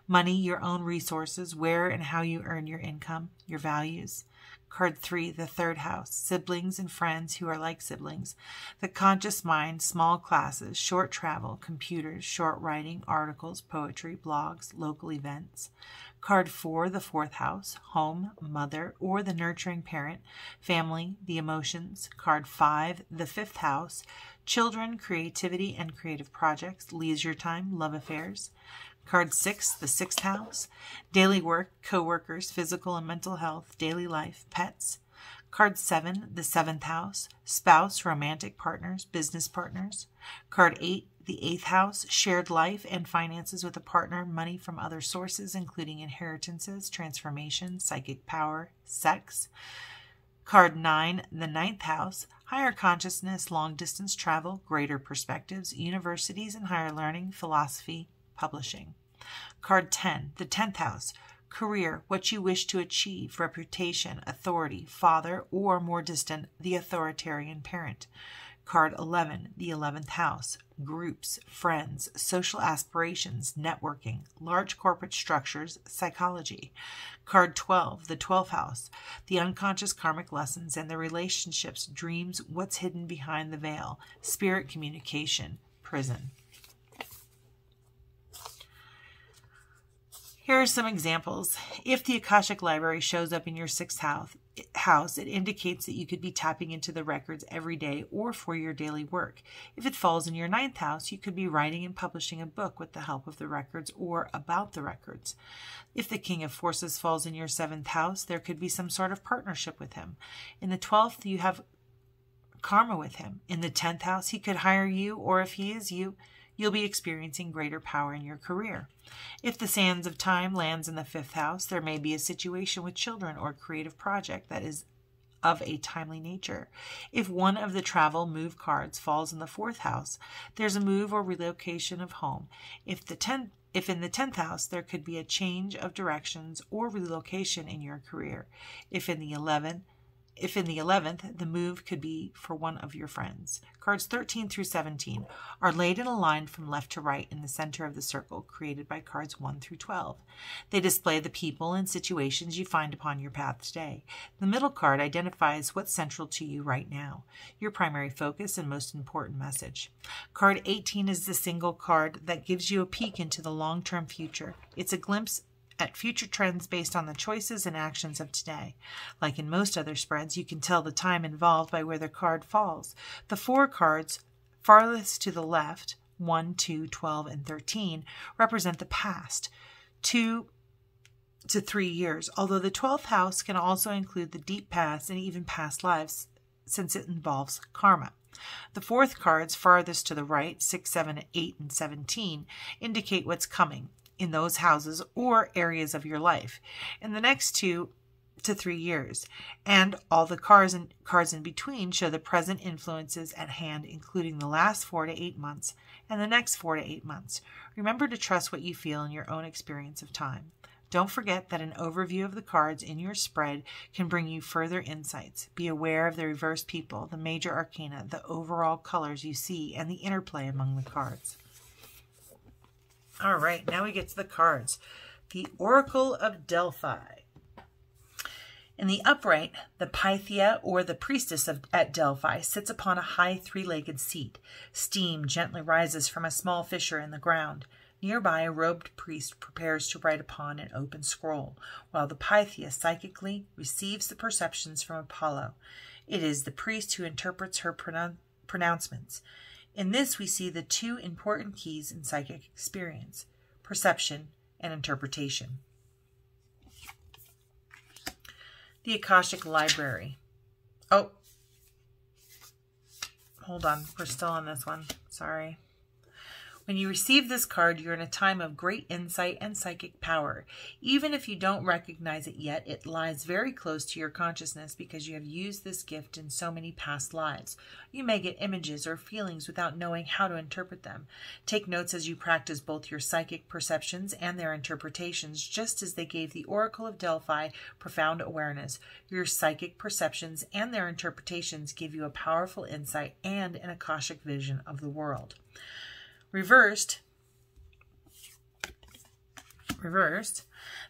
money, your own resources, where and how you earn your income, your values. Card 3, the third house, siblings and friends who are like siblings, the conscious mind, small classes, short travel, computers, short writing, articles, poetry, blogs, local events. Card 4, the fourth house, home, mother, or the nurturing parent, family, the emotions. Card 5, the fifth house, children, creativity and creative projects, leisure time, love affairs. Card 6, the sixth house, daily work, co-workers, physical and mental health, daily life, pets. Card 7, the seventh house, spouse, romantic partners, business partners. Card 8, the eighth house, shared life and finances with a partner, money from other sources, including inheritances, transformation, psychic power, sex. Card 9, the ninth house, higher consciousness, long-distance travel, greater perspectives, universities and higher learning, philosophy, publishing. Card 10, the 10th house, Career, what you wish to achieve. Reputation, authority, father, or more distant, the authoritarian parent. Card 11, the 11th house. Groups, friends, social aspirations, networking, large corporate structures, psychology. Card 12, the 12th house. The unconscious karmic lessons and the relationships, dreams, what's hidden behind the veil. Spirit communication, prison. Here are some examples. If the Akashic Library shows up in your 6th house, it indicates that you could be tapping into the records every day or for your daily work. If it falls in your 9th house, you could be writing and publishing a book with the help of the records or about the records. If the King of Forces falls in your 7th house, there could be some sort of partnership with him. In the 12th, you have karma with him. In the 10th house, he could hire you, or if he is you, you'll be experiencing greater power in your career. If the Sands of Time lands in the 5th house, there may be a situation with children or creative project that is of a timely nature. If one of the travel move cards falls in the 4th house, there's a move or relocation of home. If in the 10th house, there could be a change of directions or relocation in your career. If in the 11th, the move could be for one of your friends. Cards 13 through 17 are laid in a line from left to right in the center of the circle created by cards 1 through 12. They display the people and situations you find upon your path today. The middle card identifies what's central to you right now, your primary focus and most important message. Card 18 is the single card that gives you a peek into the long-term future. It's a glimpse at future trends based on the choices and actions of today. Like in most other spreads, you can tell the time involved by where the card falls. The 4 cards farthest to the left, 1, 2, 12, and 13, represent the past, 2 to 3 years, although the 12th house can also include the deep past and even past lives, since it involves karma. The 4th cards farthest to the right, 6, 7, 8, and 17, indicate what's coming in those houses or areas of your life in the next 2 to 3 years, and all the cards in between show the present influences at hand, including the last 4 to 8 months and the next 4 to 8 months. Remember to trust what you feel in your own experience of time. Don't forget that an overview of the cards in your spread can bring you further insights. Be aware of the reversed people, the major arcana, the overall colors you see, and the interplay among the cards. All right, now we get to the cards. The Oracle of Delphi. In the upright, the Pythia, or the priestess at Delphi, sits upon a high 3-legged seat. Steam gently rises from a small fissure in the ground. Nearby, a robed priest prepares to write upon an open scroll, while the Pythia psychically receives the perceptions from Apollo. It is the priest who interprets her pronouncements. In this, we see the 2 important keys in psychic experience: perception and interpretation. The Akashic Library. Oh, hold on. We're still on this one. Sorry. When you receive this card, you're in a time of great insight and psychic power. Even if you don't recognize it yet, it lies very close to your consciousness because you have used this gift in so many past lives. You may get images or feelings without knowing how to interpret them. Take notes as you practice both your psychic perceptions and their interpretations, just as they gave the Oracle of Delphi profound awareness. Your psychic perceptions and their interpretations give you a powerful insight and an Akashic vision of the world. Reversed,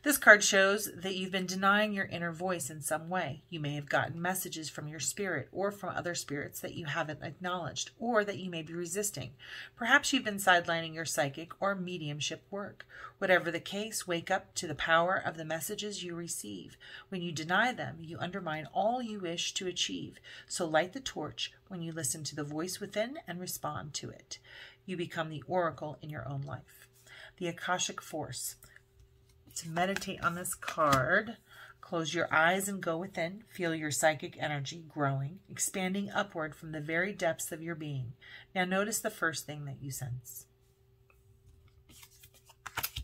this card shows that you've been denying your inner voice in some way. You may have gotten messages from your spirit or from other spirits that you haven't acknowledged or that you may be resisting. Perhaps you've been sidelining your psychic or mediumship work. Whatever the case, wake up to the power of the messages you receive. When you deny them, you undermine all you wish to achieve. So light the torch when you listen to the voice within and respond to it. You become the oracle in your own life. The Akashic Force. To meditate on this card, close your eyes and go within. Feel your psychic energy growing, expanding upward from the very depths of your being. Now notice the first thing that you sense.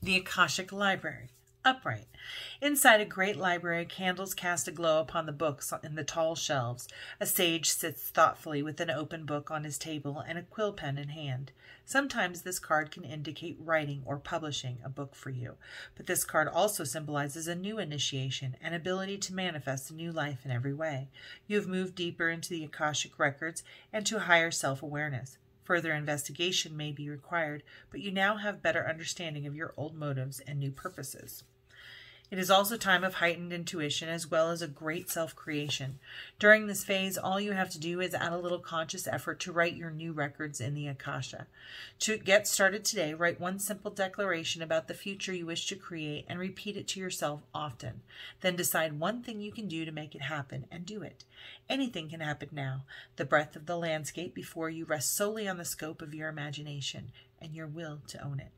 The Akashic Library. Upright. Inside a great library, candles cast a glow upon the books in the tall shelves. A sage sits thoughtfully with an open book on his table and a quill pen in hand. Sometimes this card can indicate writing or publishing a book for you, but this card also symbolizes a new initiation, an ability to manifest a new life in every way. You have moved deeper into the Akashic records and to higher self-awareness. Further investigation may be required, but you now have better understanding of your old motives and new purposes. It is also time of heightened intuition as well as a great self-creation. During this phase, all you have to do is add a little conscious effort to write your new records in the Akasha. To get started today, write one simple declaration about the future you wish to create and repeat it to yourself often. Then decide one thing you can do to make it happen and do it. Anything can happen now. The breadth of the landscape before you rests solely on the scope of your imagination and your will to own it.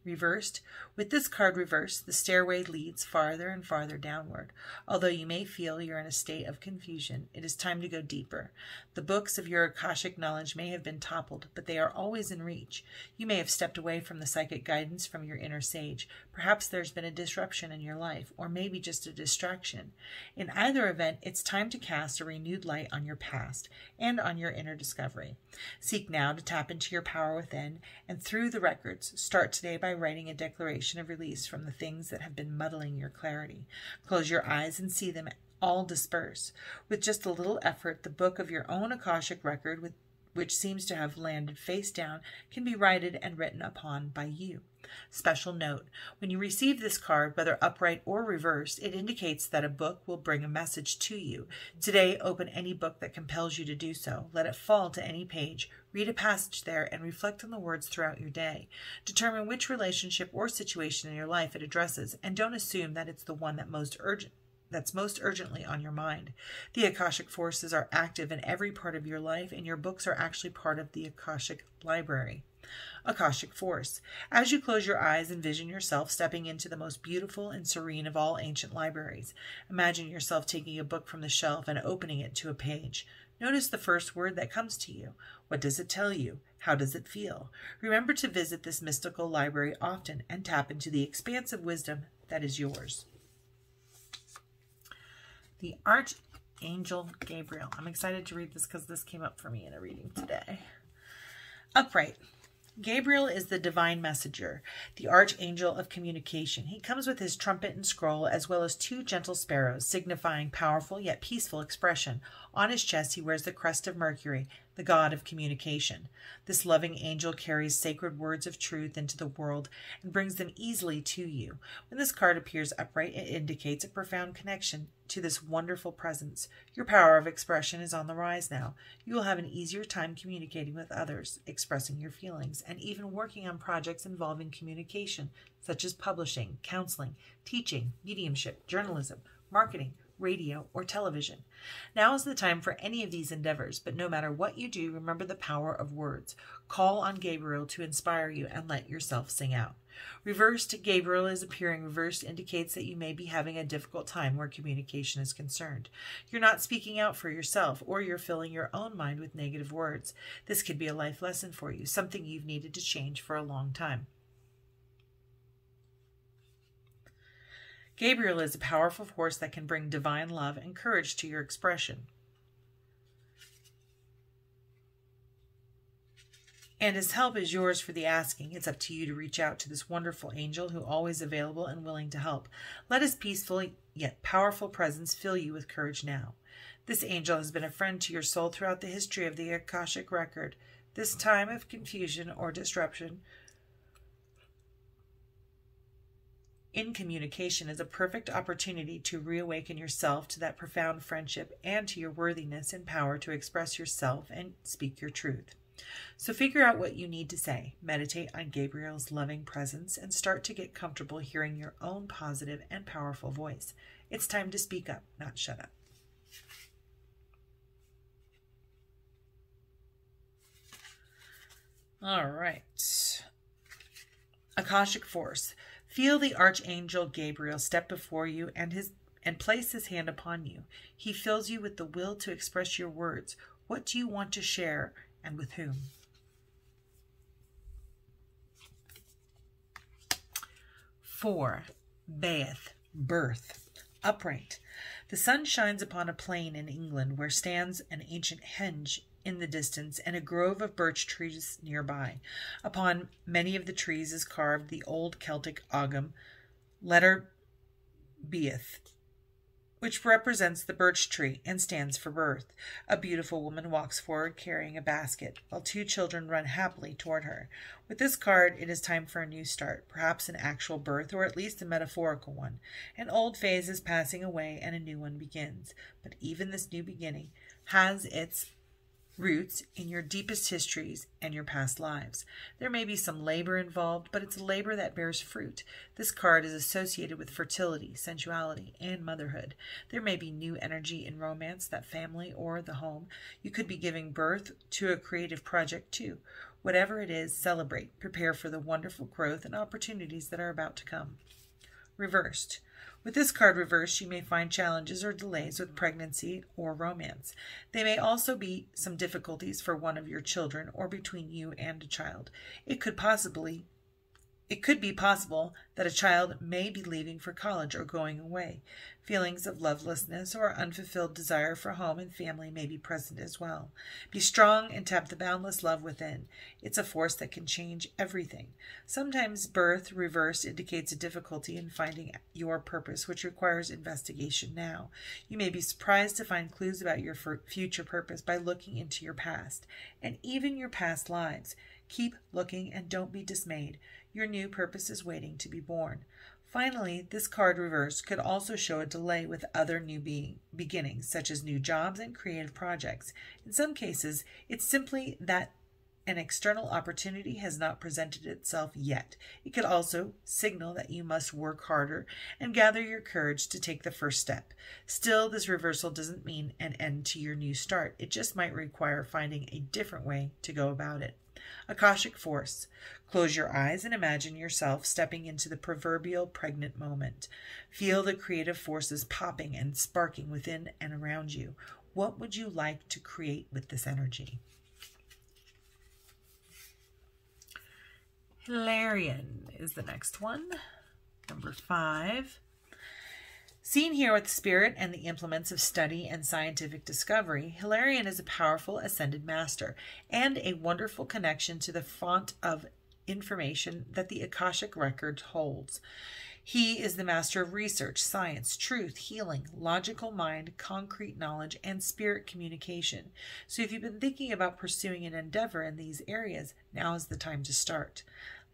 Reversed. With this card reversed, the stairway leads farther and farther downward. Although you may feel you're in a state of confusion, it is time to go deeper. The books of your Akashic knowledge may have been toppled, but they are always in reach. You may have stepped away from the psychic guidance from your inner sage. Perhaps there's been a disruption in your life, or maybe just a distraction. In either event, it's time to cast a renewed light on your past and on your inner discovery. Seek now to tap into your power within, and through the records, start today by writing a declaration of release from the things that have been muddling your clarity. Close your eyes and see them all disperse. With just a little effort, the book of your own Akashic record, which seems to have landed face down, can be righted and written upon by you. Special note: when you receive this card, whether upright or reversed, it indicates that a book will bring a message to you. Today, open any book that compels you to do so. Let it fall to any page. Read a passage there and reflect on the words throughout your day. Determine which relationship or situation in your life it addresses, and don't assume that it's the one that's most urgently on your mind. The Akashic forces are active in every part of your life, and your books are actually part of the Akashic library. Akashic Force. As you close your eyes, envision yourself stepping into the most beautiful and serene of all ancient libraries. Imagine yourself taking a book from the shelf and opening it to a page. Notice the first word that comes to you. What does it tell you? How does it feel? Remember to visit this mystical library often and tap into the expansive wisdom that is yours. The Archangel Gabriel. I'm excited to read this because this came up for me in a reading today. Upright. Gabriel is the divine messenger, the archangel of communication. He comes with his trumpet and scroll, as well as 2 gentle sparrows, signifying powerful yet peaceful expression. On his chest he wears the crest of Mercury, the god of communication. This loving angel carries sacred words of truth into the world and brings them easily to you. When this card appears upright, it indicates a profound connection to this wonderful presence. Your power of expression is on the rise now. You will have an easier time communicating with others, expressing your feelings, and even working on projects involving communication, such as publishing, counseling, teaching, mediumship, journalism, marketing, radio, or television. Now is the time for any of these endeavors, but no matter what you do, remember the power of words. Call on Gabriel to inspire you and let yourself sing out. Reversed, Gabriel is appearing reversed indicates that you may be having a difficult time where communication is concerned. You're not speaking out for yourself, or you're filling your own mind with negative words. This could be a life lesson for you, something you've needed to change for a long time. Gabriel is a powerful force that can bring divine love and courage to your expression. And his help is yours for the asking. It's up to you to reach out to this wonderful angel who is always available and willing to help. Let his peaceful yet powerful presence fill you with courage now. This angel has been a friend to your soul throughout the history of the Akashic Record. This time of confusion or disruption in communication is a perfect opportunity to reawaken yourself to that profound friendship and to your worthiness and power to express yourself and speak your truth. So figure out what you need to say, meditate on Gabriel's loving presence, and start to get comfortable hearing your own positive and powerful voice. It's time to speak up, not shut up. All right. Akashic Force. Feel the Archangel Gabriel step before you and place his hand upon you. He fills you with the will to express your words. What do you want to share, and with whom? 4. Baeth, birth, upright. The sun shines upon a plain in England where stands an ancient henge in the distance and a grove of birch trees nearby. Upon many of the trees is carved the old Celtic ogham, letter Beath, which represents the birch tree and stands for birth. A beautiful woman walks forward carrying a basket, while two children run happily toward her. With this card, it is time for a new start, perhaps an actual birth, or at least a metaphorical one. An old phase is passing away and a new one begins. But even this new beginning has its roots in your deepest histories and your past lives. There may be some labor involved, but it's a labor that bears fruit. This card is associated with fertility, sensuality, and motherhood. There may be new energy in romance, that family, or the home. You could be giving birth to a creative project too. Whatever it is, celebrate. Prepare for the wonderful growth and opportunities that are about to come. Reversed. With this card reversed, you may find challenges or delays with pregnancy or romance. There may also be some difficulties for one of your children or between you and a child. It could be possible that a child may be leaving for college or going away. Feelings of lovelessness or unfulfilled desire for home and family may be present as well. Be strong and tap the boundless love within. It's a force that can change everything. Sometimes birth reversed indicates a difficulty in finding your purpose, which requires investigation now. You may be surprised to find clues about your future purpose by looking into your past, and even your past lives. Keep looking and don't be dismayed. Your new purpose is waiting to be born. Finally, this card reversed could also show a delay with other new beginnings, such as new jobs and creative projects. In some cases, it's simply that an external opportunity has not presented itself yet. It could also signal that you must work harder and gather your courage to take the first step. Still, this reversal doesn't mean an end to your new start. It just might require finding a different way to go about it. Akashic Force. Close your eyes and imagine yourself stepping into the proverbial pregnant moment. Feel the creative forces popping and sparking within and around you. What would you like to create with this energy? Hilarion is the next one. Number 5. Seen here with the spirit and the implements of study and scientific discovery, Hilarion is a powerful ascended master and a wonderful connection to the font of information that the Akashic Record holds. He is the master of research, science, truth, healing, logical mind, concrete knowledge, and spirit communication. So if you've been thinking about pursuing an endeavor in these areas, now is the time to start.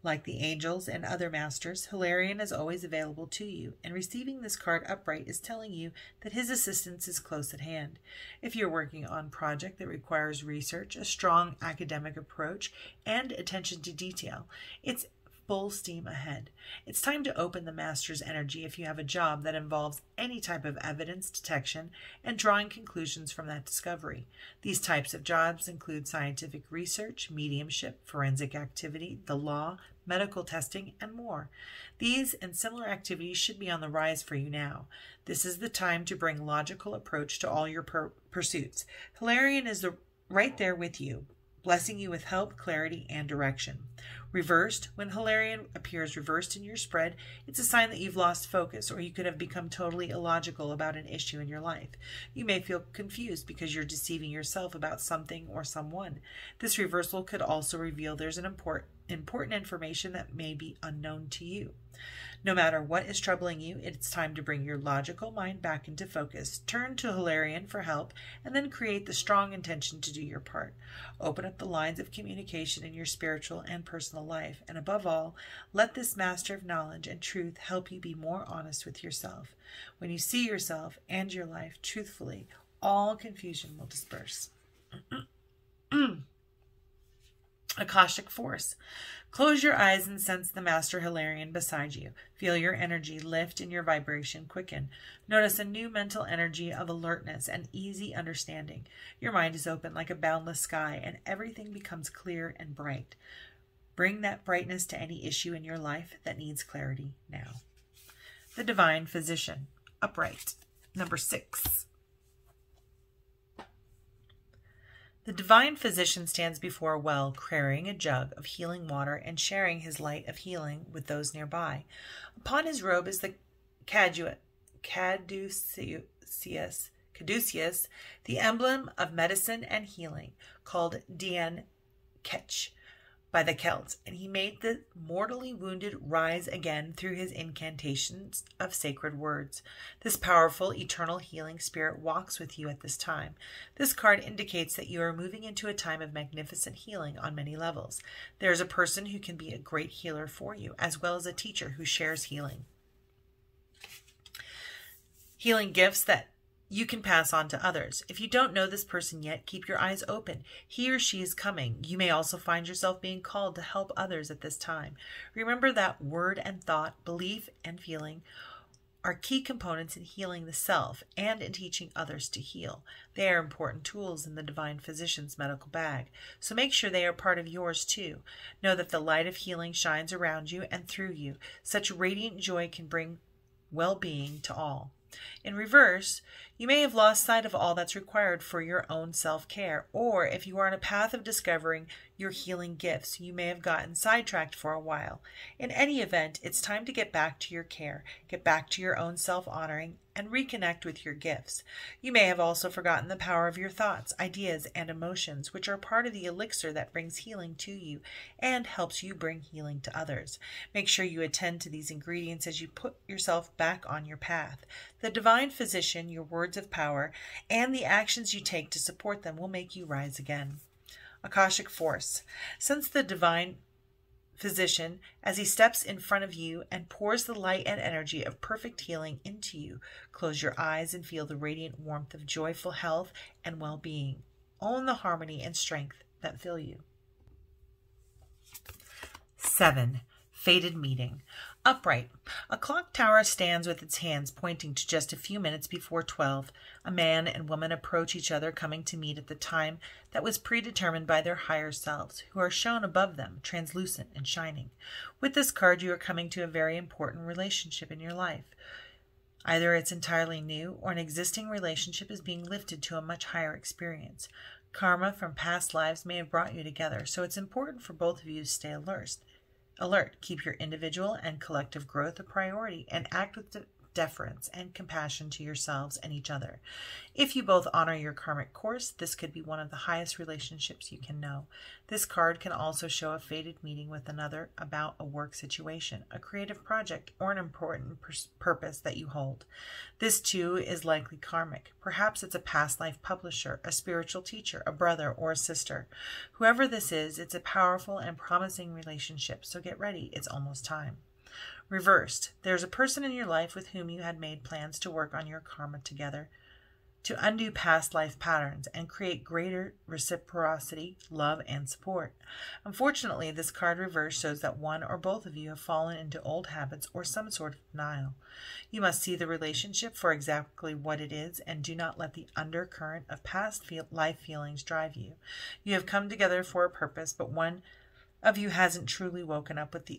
Like the angels and other masters, Hilarion is always available to you, and receiving this card upright is telling you that his assistance is close at hand. If you're working on a project that requires research, a strong academic approach, and attention to detail, it's full steam ahead. It's time to open the master's energy if you have a job that involves any type of evidence detection and drawing conclusions from that discovery. These types of jobs include scientific research, mediumship, forensic activity, the law, medical testing, and more. These and similar activities should be on the rise for you now. This is the time to bring logical approach to all your pursuits. Hilarion is right there with you, blessing you with help, clarity, and direction. Reversed, when Hilarion appears reversed in your spread, it's a sign that you've lost focus, or you could have become totally illogical about an issue in your life. You may feel confused because you're deceiving yourself about something or someone. This reversal could also reveal there's an important information that may be unknown to you. No matter what is troubling you, it's time to bring your logical mind back into focus. Turn to Hilarion for help, and then create the strong intention to do your part. Open up the lines of communication in your spiritual and personal life, and above all, let this master of knowledge and truth help you be more honest with yourself. When you see yourself and your life truthfully, all confusion will disperse. Akashic Force. Close your eyes and sense the Master Hilarion beside you. Feel your energy lift and your vibration quicken. Notice a new mental energy of alertness and easy understanding. Your mind is open like a boundless sky, and everything becomes clear and bright. Bring that brightness to any issue in your life that needs clarity now. The Divine Physician. Upright. Number 6. The divine physician stands before a well, carrying a jug of healing water and sharing his light of healing with those nearby. Upon his robe is the caduceus, the emblem of medicine and healing, called Dian Ketch by the Celts, and he made the mortally wounded rise again through his incantations of sacred words. This powerful, eternal healing spirit walks with you at this time. This card indicates that you are moving into a time of magnificent healing on many levels. There is a person who can be a great healer for you, as well as a teacher who shares healing. Healing gifts that you can pass on to others. If you don't know this person yet, keep your eyes open. He or she is coming. You may also find yourself being called to help others at this time. Remember that word and thought, belief and feeling are key components in healing the self and in teaching others to heal. They are important tools in the divine physician's medical bag, so make sure they are part of yours too. Know that the light of healing shines around you and through you. Such radiant joy can bring well-being to all. In reverse, you may have lost sight of all that's required for your own self-care, or if you are on a path of discovering your healing gifts, you may have gotten sidetracked for a while. In any event, it's time to get back to your care, get back to your own self-honoring, and reconnect with your gifts. You may have also forgotten the power of your thoughts, ideas, and emotions, which are part of the elixir that brings healing to you and helps you bring healing to others. Make sure you attend to these ingredients as you put yourself back on your path. The divine physician, your words of power, and the actions you take to support them will make you rise again. Akashic Force. Sense the divine physician as he steps in front of you and pours the light and energy of perfect healing into you. Close your eyes and feel the radiant warmth of joyful health and well-being. Own the harmony and strength that fill you. 7. Fated meeting. Upright. A clock tower stands with its hands pointing to just a few minutes before 12. A man and woman approach each other, coming to meet at the time that was predetermined by their higher selves, who are shown above them, translucent and shining. With this card, you are coming to a very important relationship in your life. Either it's entirely new, or an existing relationship is being lifted to a much higher experience. Karma from past lives may have brought you together, so it's important for both of you to stay alert. Keep your individual and collective growth a priority and act with deference and compassion to yourselves and each other. If you both honor your karmic course, this could be one of the highest relationships you can know. This card can also show a fated meeting with another about a work situation, a creative project, or an important purpose that you hold. This too is likely karmic. Perhaps it's a past life publisher, a spiritual teacher, a brother, or a sister. Whoever this is, it's a powerful and promising relationship, so get ready, it's almost time. Reversed, there's a person in your life with whom you had made plans to work on your karma together, to undo past life patterns and create greater reciprocity, love, and support. Unfortunately, this card reversed shows that one or both of you have fallen into old habits or some sort of denial. You must see the relationship for exactly what it is and do not let the undercurrent of past life feelings drive you. You have come together for a purpose, but one of you hasn't truly woken up with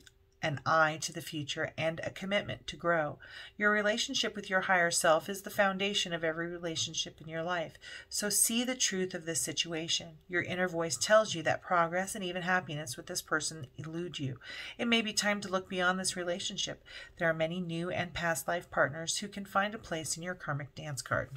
an eye to the future and a commitment to grow. Your relationship with your higher self is the foundation of every relationship in your life. So see the truth of this situation. Your inner voice tells you that progress and even happiness with this person elude you. It may be time to look beyond this relationship. There are many new and past life partners who can find a place in your karmic dance card.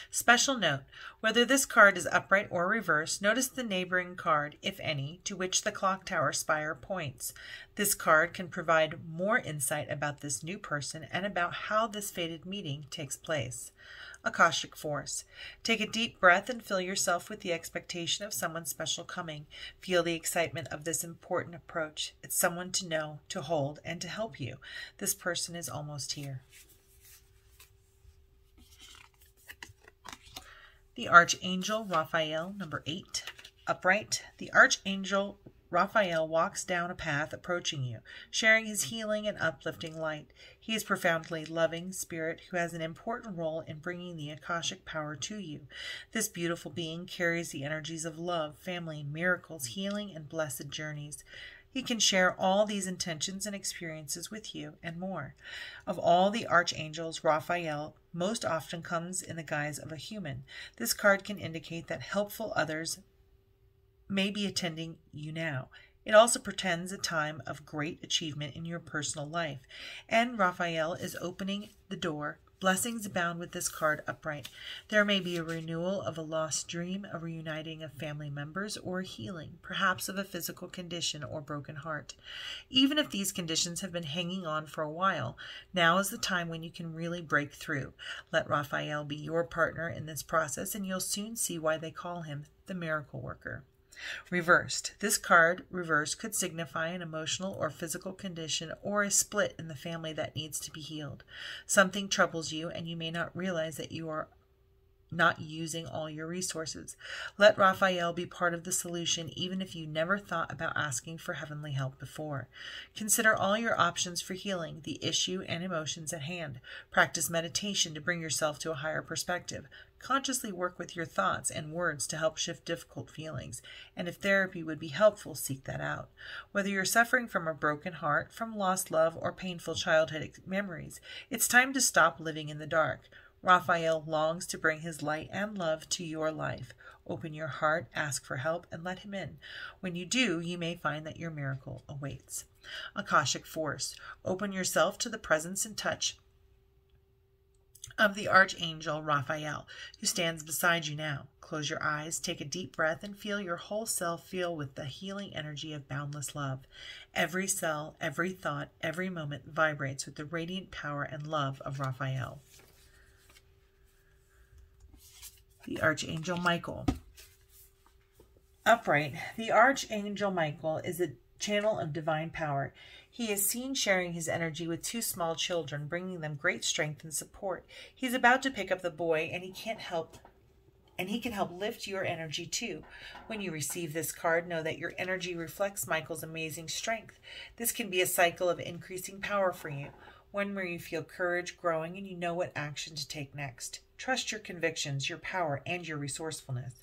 Special note, whether this card is upright or reversed, notice the neighboring card, if any, to which the clock tower spire points. This card can provide more insight about this new person and about how this fated meeting takes place. Akashic Force. Take a deep breath and fill yourself with the expectation of someone special coming. Feel the excitement of this important approach. It's someone to know, to hold, and to help you. This person is almost here. The Archangel Raphael, number 8, upright. The Archangel Raphael walks down a path approaching you, sharing his healing and uplifting light. He is profoundly loving spirit who has an important role in bringing the Akashic power to you. This beautiful being carries the energies of love, family, miracles, healing, and blessed journeys. He can share all these intentions and experiences with you and more. Of all the archangels, Raphael most often comes in the guise of a human. This card can indicate that helpful others may be attending you now. It also portends a time of great achievement in your personal life. And Raphael is opening the door. Blessings abound with this card upright. There may be a renewal of a lost dream, a reuniting of family members, or a healing, perhaps of a physical condition or broken heart. Even if these conditions have been hanging on for a while, now is the time when you can really break through. Let Raphael be your partner in this process, and you'll soon see why they call him the miracle worker. Reversed. This card, reversed, could signify an emotional or physical condition or a split in the family that needs to be healed. Something troubles you and you may not realize that you are not using all your resources. Let Raphael be part of the solution even if you never thought about asking for heavenly help before. Consider all your options for healing the issue and emotions at hand. Practice meditation to bring yourself to a higher perspective. Consciously work with your thoughts and words to help shift difficult feelings. And if therapy would be helpful, seek that out. Whether you're suffering from a broken heart, from lost love, or painful childhood memories, it's time to stop living in the dark. Raphael longs to bring his light and love to your life. Open your heart, ask for help, and let him in. When you do, you may find that your miracle awaits. Akashic Force. Open yourself to the presence and touch of the Archangel Raphael, who stands beside you now. Close your eyes, take a deep breath, and feel your whole self fill with the healing energy of boundless love. Every cell, every thought, every moment vibrates with the radiant power and love of Raphael. The Archangel Michael. Upright. The Archangel Michael is a channel of divine power. He is seen sharing his energy with two small children, bringing them great strength and support. He's about to pick up the boy, and he can help lift your energy too. When you receive this card, know that your energy reflects Michael's amazing strength. This can be a cycle of increasing power for you, one where you feel courage growing and you know what action to take next. Trust your convictions, your power, and your resourcefulness.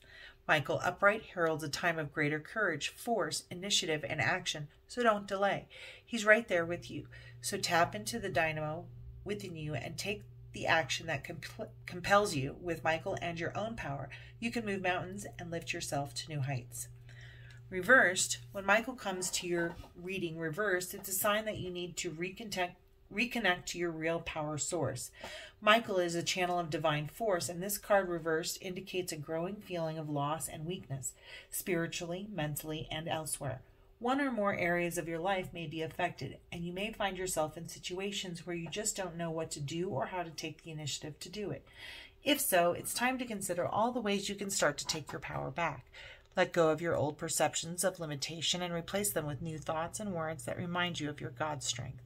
Michael upright heralds a time of greater courage, force, initiative, and action, so don't delay. He's right there with you. So tap into the dynamo within you and take the action that compels you. With Michael and your own power, you can move mountains and lift yourself to new heights. Reversed, when Michael comes to your reading reversed, it's a sign that you need to reconnect to your real power source. Michael is a channel of divine force, and this card reversed indicates a growing feeling of loss and weakness, spiritually, mentally, and elsewhere. One or more areas of your life may be affected, and you may find yourself in situations where you just don't know what to do or how to take the initiative to do it. If so, it's time to consider all the ways you can start to take your power back. Let go of your old perceptions of limitation and replace them with new thoughts and words that remind you of your God strength.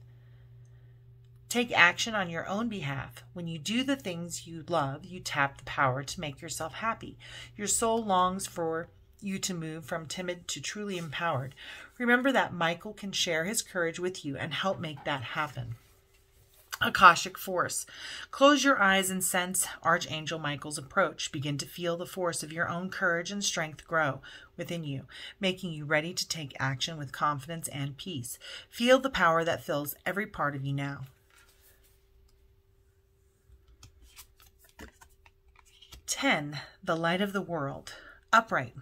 Take action on your own behalf. When you do the things you love, you tap the power to make yourself happy. Your soul longs for you to move from timid to truly empowered. Remember that Michael can share his courage with you and help make that happen. Akashic Force. Close your eyes and sense Archangel Michael's approach. Begin to feel the force of your own courage and strength grow within you, making you ready to take action with confidence and peace. Feel the power that fills every part of you now. 10. The Light of the World. Upright.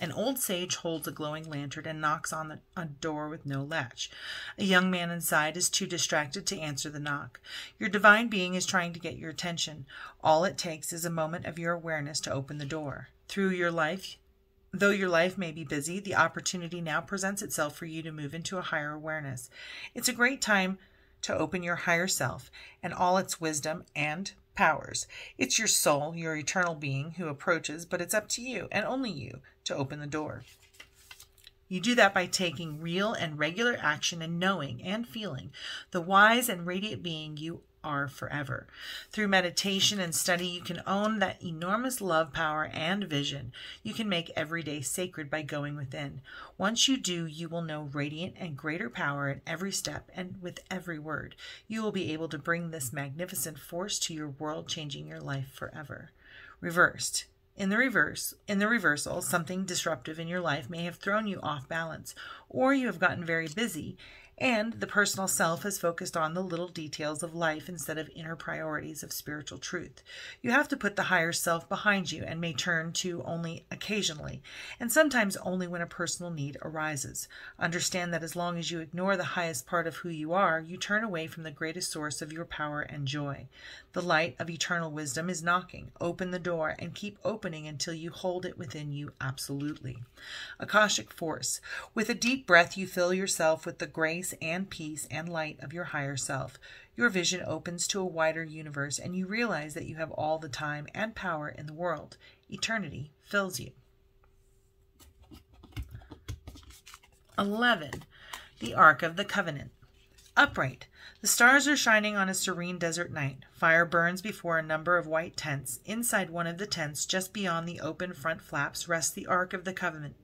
An old sage holds a glowing lantern and knocks on a door with no latch. A young man inside is too distracted to answer the knock. Your divine being is trying to get your attention. All it takes is a moment of your awareness to open the door. Though your life may be busy, the opportunity now presents itself for you to move into a higher awareness. It's a great time to open your higher self and all its wisdom and powers. It's your soul, your eternal being, who approaches, but it's up to you, and only you, to open the door. You do that by taking real and regular action and knowing and feeling the wise and radiant being you are forever. Through meditation and study, you can own that enormous love, power, and vision. You can make every day sacred by going within. Once you do, you will know radiant and greater power at every step and with every word. You will be able to bring this magnificent force to your world, changing your life forever. Reversed. In the reversal, something disruptive in your life may have thrown you off balance, or you have gotten very busy, and the personal self has focused on the little details of life instead of inner priorities of spiritual truth. You have to put the higher self behind you and may turn to only occasionally, and sometimes only when a personal need arises. Understand that as long as you ignore the highest part of who you are, you turn away from the greatest source of your power and joy. The light of eternal wisdom is knocking. Open the door and keep opening until you hold it within you absolutely. Akashic Force. With a deep breath, you fill yourself with the grace and peace and light of your higher self. Your vision opens to a wider universe, and you realize that you have all the time and power in the world. Eternity fills you. 11. The Ark of the Covenant. Upright. The stars are shining on a serene desert night. Fire burns before a number of white tents. Inside one of the tents, just beyond the open front flaps, rests the Ark of the Covenant.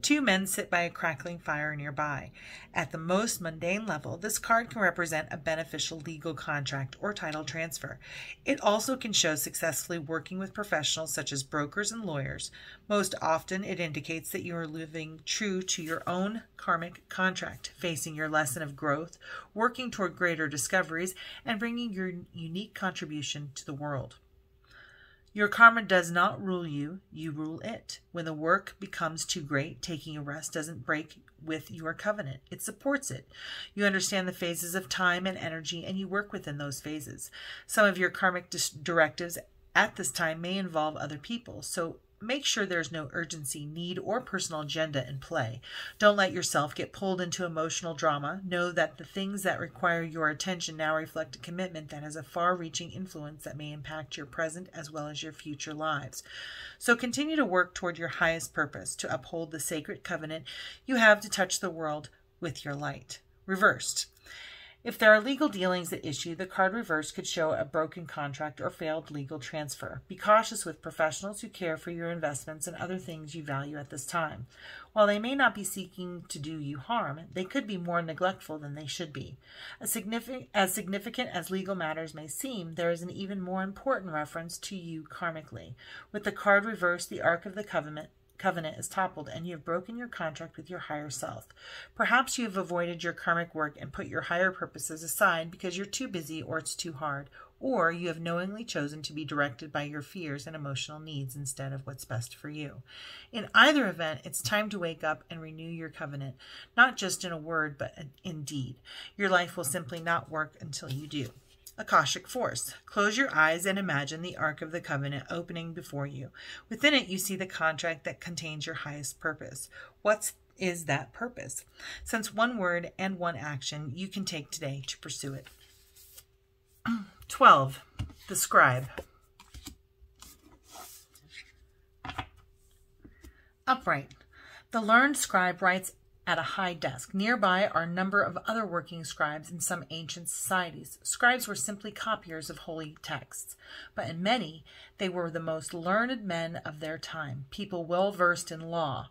Two men sit by a crackling fire nearby. At the most mundane level, this card can represent a beneficial legal contract or title transfer. It also can show successfully working with professionals such as brokers and lawyers. Most often, it indicates that you are living true to your own karmic contract, facing your lesson of growth, working toward greater discoveries, and bringing your unique contribution to the world. Your karma does not rule you, you rule it. When the work becomes too great, taking a rest doesn't break with your covenant. It supports it. You understand the phases of time and energy, and you work within those phases. Some of your karmic directives at this time may involve other people, so make sure there's no urgency, need, or personal agenda in play. Don't let yourself get pulled into emotional drama. Know that the things that require your attention now reflect a commitment that has a far-reaching influence that may impact your present as well as your future lives. So continue to work toward your highest purpose, to uphold the sacred covenant you have to touch the world with your light. Reversed. If there are legal dealings at issue, the card reversed could show a broken contract or failed legal transfer. Be cautious with professionals who care for your investments and other things you value at this time. While they may not be seeking to do you harm, they could be more neglectful than they should be. As significant as legal matters may seem, there is an even more important reference to you karmically. With the card reversed, the Ark of the Covenant is toppled, and you have broken your contract with your higher self. Perhaps you have avoided your karmic work and put your higher purposes aside because you're too busy or it's too hard, or you have knowingly chosen to be directed by your fears and emotional needs instead of what's best for you. In either event, it's time to wake up and renew your covenant, not just in a word, but in deed. Your life will simply not work until you do. Akashic Force. Close your eyes and imagine the Ark of the Covenant opening before you. Within it, you see the contract that contains your highest purpose. What is that purpose? Sense one word and one action you can take today to pursue it. 12. The Scribe. Upright. The learned scribe writes at a high desk. Nearby are a number of other working scribes in some ancient societies. Scribes were simply copiers of holy texts, but in many, they were the most learned men of their time, people well versed in law,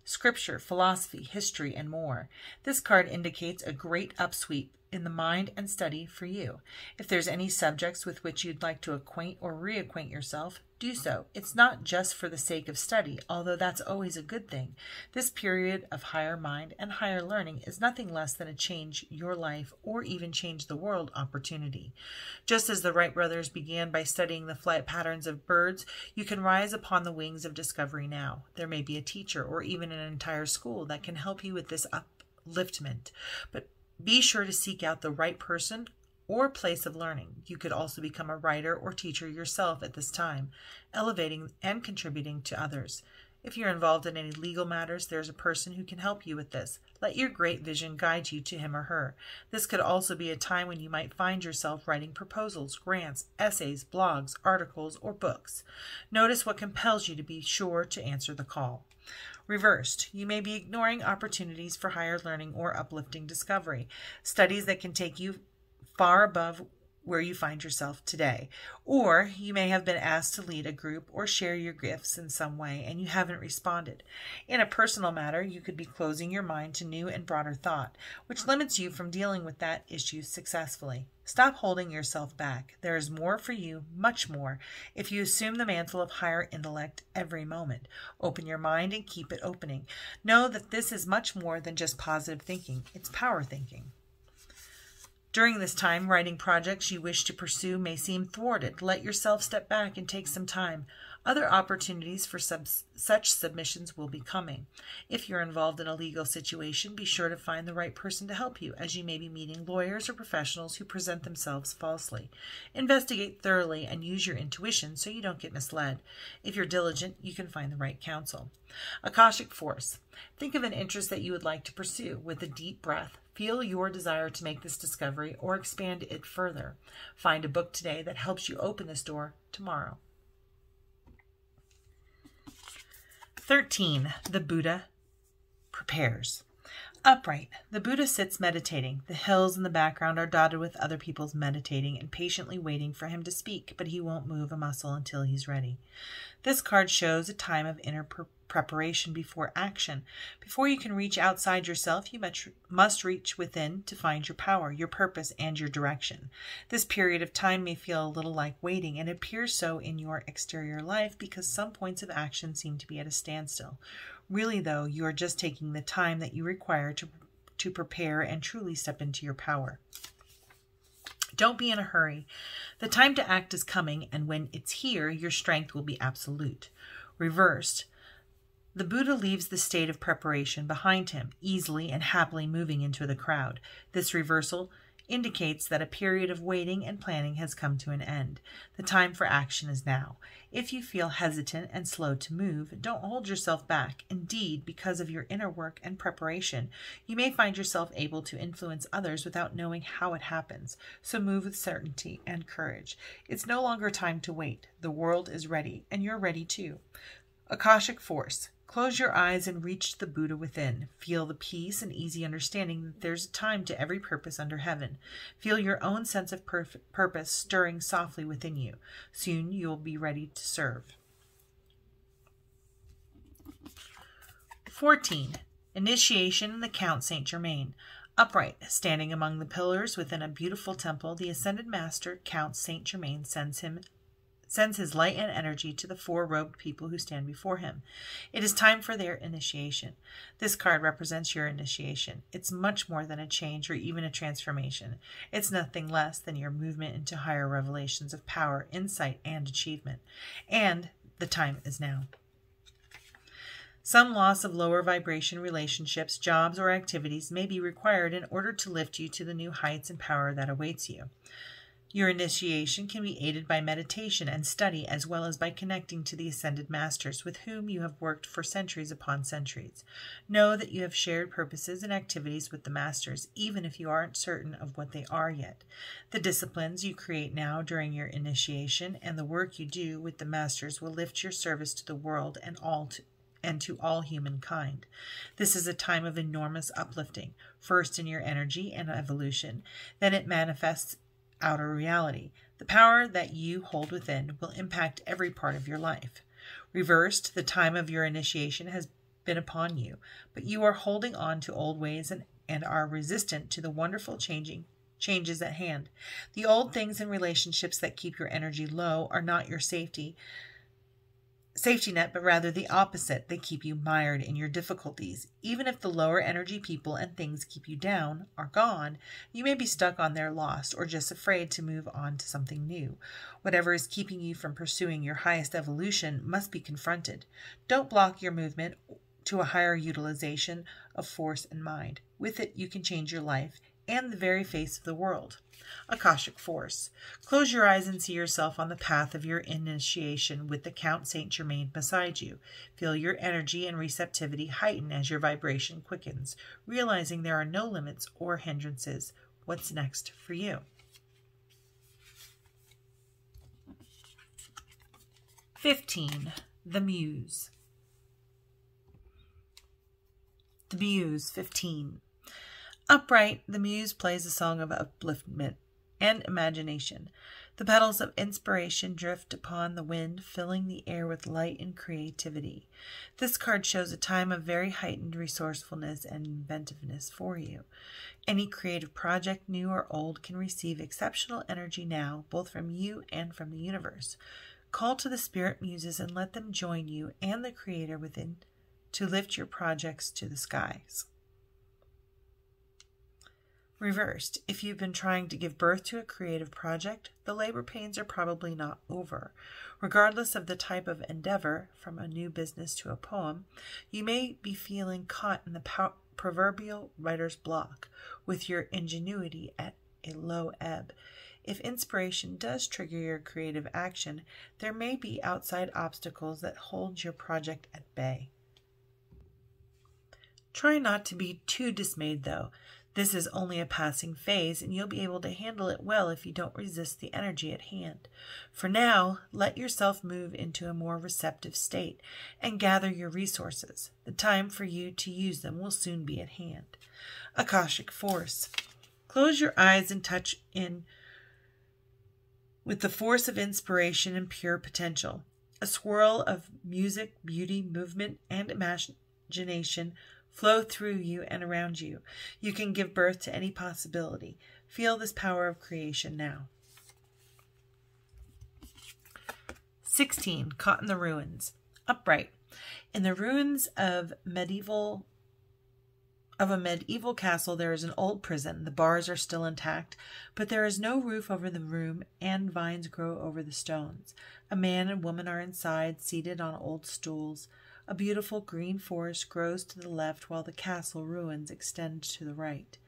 scripture, philosophy, history, and more. This card indicates a great upsweep in the mind and study for you. If there's any subjects with which you'd like to acquaint or reacquaint yourself, do so. It's not just for the sake of study, although that's always a good thing. This period of higher mind and higher learning is nothing less than a change your life or even change the world opportunity. Just as the Wright brothers began by studying the flight patterns of birds, you can rise upon the wings of discovery now. There may be a teacher or even an entire school that can help you with this upliftment, but be sure to seek out the right person or place of learning. You could also become a writer or teacher yourself at this time, elevating and contributing to others. If you're involved in any legal matters, there's a person who can help you with this. Let your great vision guide you to him or her. This could also be a time when you might find yourself writing proposals, grants, essays, blogs, articles, or books. Notice what compels you to be sure to answer the call. Reversed, you may be ignoring opportunities for higher learning or uplifting discovery. Studies that can take you far above where you find yourself today. Or you may have been asked to lead a group or share your gifts in some way and you haven't responded. In a personal matter, you could be closing your mind to new and broader thought, which limits you from dealing with that issue successfully. Stop holding yourself back. There is more for you, much more, if you assume the mantle of higher intellect every moment. Open your mind and keep it opening. Know that this is much more than just positive thinking. It's power thinking. During this time, writing projects you wish to pursue may seem thwarted. Let yourself step back and take some time. Other opportunities for such submissions will be coming. If you're involved in a legal situation, be sure to find the right person to help you, as you may be meeting lawyers or professionals who present themselves falsely. Investigate thoroughly and use your intuition so you don't get misled. If you're diligent, you can find the right counsel. Akashic Force. Think of an interest that you would like to pursue. With a deep breath, feel your desire to make this discovery or expand it further. Find a book today that helps you open this door tomorrow. 13. The Buddha prepares. Upright. The Buddha sits meditating. The hills in the background are dotted with other people's meditating and patiently waiting for him to speak, but he won't move a muscle until he's ready. This card shows a time of inner preparation before action. Before you can reach outside yourself, you must reach within to find your power, your purpose, and your direction. This period of time may feel a little like waiting, and it appears so in your exterior life because some points of action seem to be at a standstill. Really, though, you are just taking the time that you require to prepare and truly step into your power. Don't be in a hurry. The time to act is coming, and when it's here, your strength will be absolute. Reversed, the Buddha leaves the state of preparation behind him, easily and happily moving into the crowd. This reversal indicates that a period of waiting and planning has come to an end. The time for action is now. If you feel hesitant and slow to move, don't hold yourself back. Indeed, because of your inner work and preparation, you may find yourself able to influence others without knowing how it happens. So move with certainty and courage. It's no longer time to wait. The world is ready, and you're ready too. Akashic Force. Close your eyes and reach the Buddha within. Feel the peace and easy understanding that there's a time to every purpose under heaven. Feel your own sense of purpose stirring softly within you. Soon you will be ready to serve. 14. Initiation in the Count Saint Germain. Upright, standing among the pillars within a beautiful temple, the Ascended Master, Count Saint Germain, sends his light and energy to the four-robed people who stand before him. It is time for their initiation. This card represents your initiation. It's much more than a change or even a transformation. It's nothing less than your movement into higher revelations of power, insight, and achievement. And the time is now. Some loss of lower vibration relationships, jobs, or activities may be required in order to lift you to the new heights and power that awaits you. Your initiation can be aided by meditation and study, as well as by connecting to the Ascended Masters with whom you have worked for centuries upon centuries. Know that you have shared purposes and activities with the Masters, even if you aren't certain of what they are yet. The disciplines you create now during your initiation and the work you do with the Masters will lift your service to the world and to all humankind. This is a time of enormous uplifting, first in your energy and evolution, then it manifests outer reality. The power that you hold within will impact every part of your life. Reversed, the time of your initiation has been upon you, but you are holding on to old ways and are resistant to the wonderful changes at hand. The old things and relationships that keep your energy low are not your safety net, but rather the opposite. They keep you mired in your difficulties. Even if the lower energy people and things keep you down, are gone, you may be stuck on their lost or just afraid to move on to something new. Whatever is keeping you from pursuing your highest evolution must be confronted. Don't block your movement to a higher utilization of force and mind. With it, you can change your life and the very face of the world. Akashic Force. Close your eyes and see yourself on the path of your initiation with the Count Saint Germain beside you. Feel your energy and receptivity heighten as your vibration quickens, realizing there are no limits or hindrances. What's next for you? 15. The Muse. The Muse, 15. Upright, the Muse plays a song of upliftment and imagination. The petals of inspiration drift upon the wind, filling the air with light and creativity. This card shows a time of very heightened resourcefulness and inventiveness for you. Any creative project, new or old, can receive exceptional energy now, both from you and from the universe. Call to the spirit muses and let them join you and the creator within to lift your projects to the skies. Reversed, if you've been trying to give birth to a creative project, the labor pains are probably not over. Regardless of the type of endeavor, from a new business to a poem, you may be feeling caught in the proverbial writer's block, with your ingenuity at a low ebb. If inspiration does trigger your creative action, there may be outside obstacles that hold your project at bay. Try not to be too dismayed, though. This is only a passing phase, and you'll be able to handle it well if you don't resist the energy at hand. For now, let yourself move into a more receptive state and gather your resources. The time for you to use them will soon be at hand. Akashic Force. Close your eyes and touch in with the force of inspiration and pure potential. A swirl of music, beauty, movement, and imagination flow through you and around you. You can give birth to any possibility. Feel this power of creation now. 16. Caught in the ruins. Upright. In the ruins of a medieval castle, there is an old prison. The bars are still intact, but there is no roof over the room, and vines grow over the stones. A man and woman are inside, seated on old stools. A beautiful green forest grows to the left, while the castle ruins extend to the right.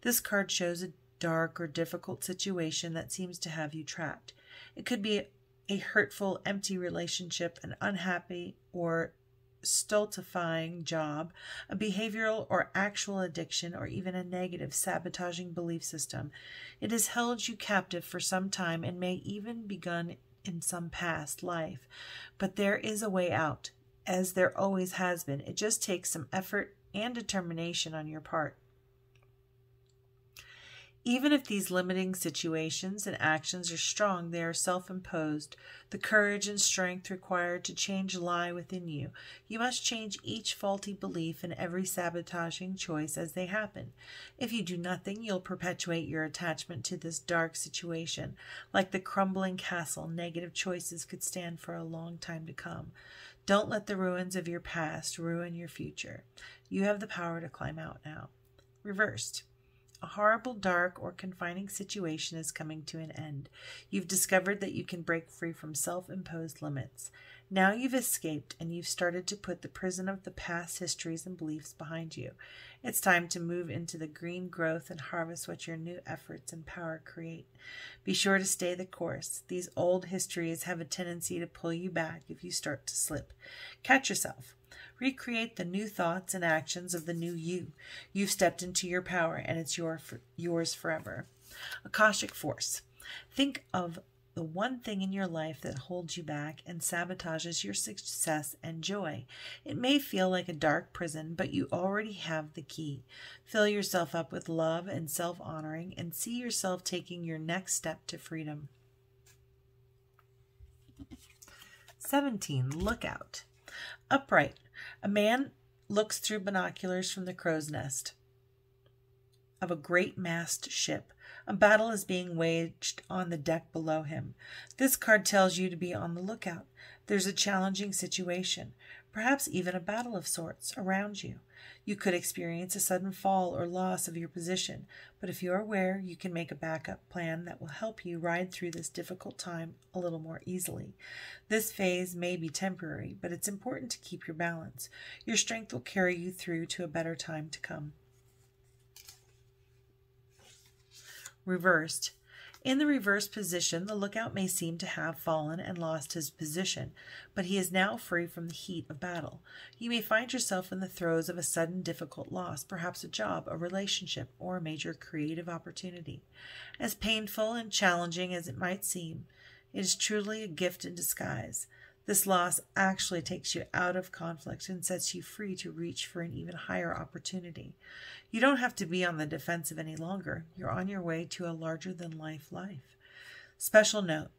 This card shows a dark or difficult situation that seems to have you trapped. It could be a hurtful, empty relationship, an unhappy or stultifying job, a behavioral or actual addiction, or even a negative, sabotaging belief system. It has held you captive for some time and may even begun in some past life. But there is a way out, as there always has been. It just takes some effort and determination on your part. Even if these limiting situations and actions are strong, they are self-imposed. The courage and strength required to change lie within you. You must change each faulty belief and every sabotaging choice as they happen. If you do nothing, you'll perpetuate your attachment to this dark situation. Like the crumbling castle, negative choices could stand for a long time to come. Don't let the ruins of your past ruin your future. You have the power to climb out now. Reversed. A horrible, dark, or confining situation is coming to an end. You've discovered that you can break free from self-imposed limits. Now you've escaped, and you've started to put the prison of the past histories and beliefs behind you. It's time to move into the green growth and harvest what your new efforts and power create. Be sure to stay the course. These old histories have a tendency to pull you back if you start to slip. Catch yourself. Recreate the new thoughts and actions of the new you. You've stepped into your power, and it's yours forever. Akashic Force. Think of the one thing in your life that holds you back and sabotages your success and joy. It may feel like a dark prison, but you already have the key. Fill yourself up with love and self-honoring, and see yourself taking your next step to freedom. 17. Lookout. Upright. A man looks through binoculars from the crow's nest of a great mast ship. A battle is being waged on the deck below him. This card tells you to be on the lookout. There's a challenging situation, perhaps even a battle of sorts, around you. You could experience a sudden fall or loss of your position, but if you're aware, you can make a backup plan that will help you ride through this difficult time a little more easily. This phase may be temporary, but it's important to keep your balance. Your strength will carry you through to a better time to come. Reversed. In the reversed position, the lookout may seem to have fallen and lost his position, but he is now free from the heat of battle. You may find yourself in the throes of a sudden difficult loss, perhaps a job, a relationship, or a major creative opportunity. As painful and challenging as it might seem, it is truly a gift in disguise. This loss actually takes you out of conflict and sets you free to reach for an even higher opportunity. You don't have to be on the defensive any longer. You're on your way to a larger-than-life life. Special note,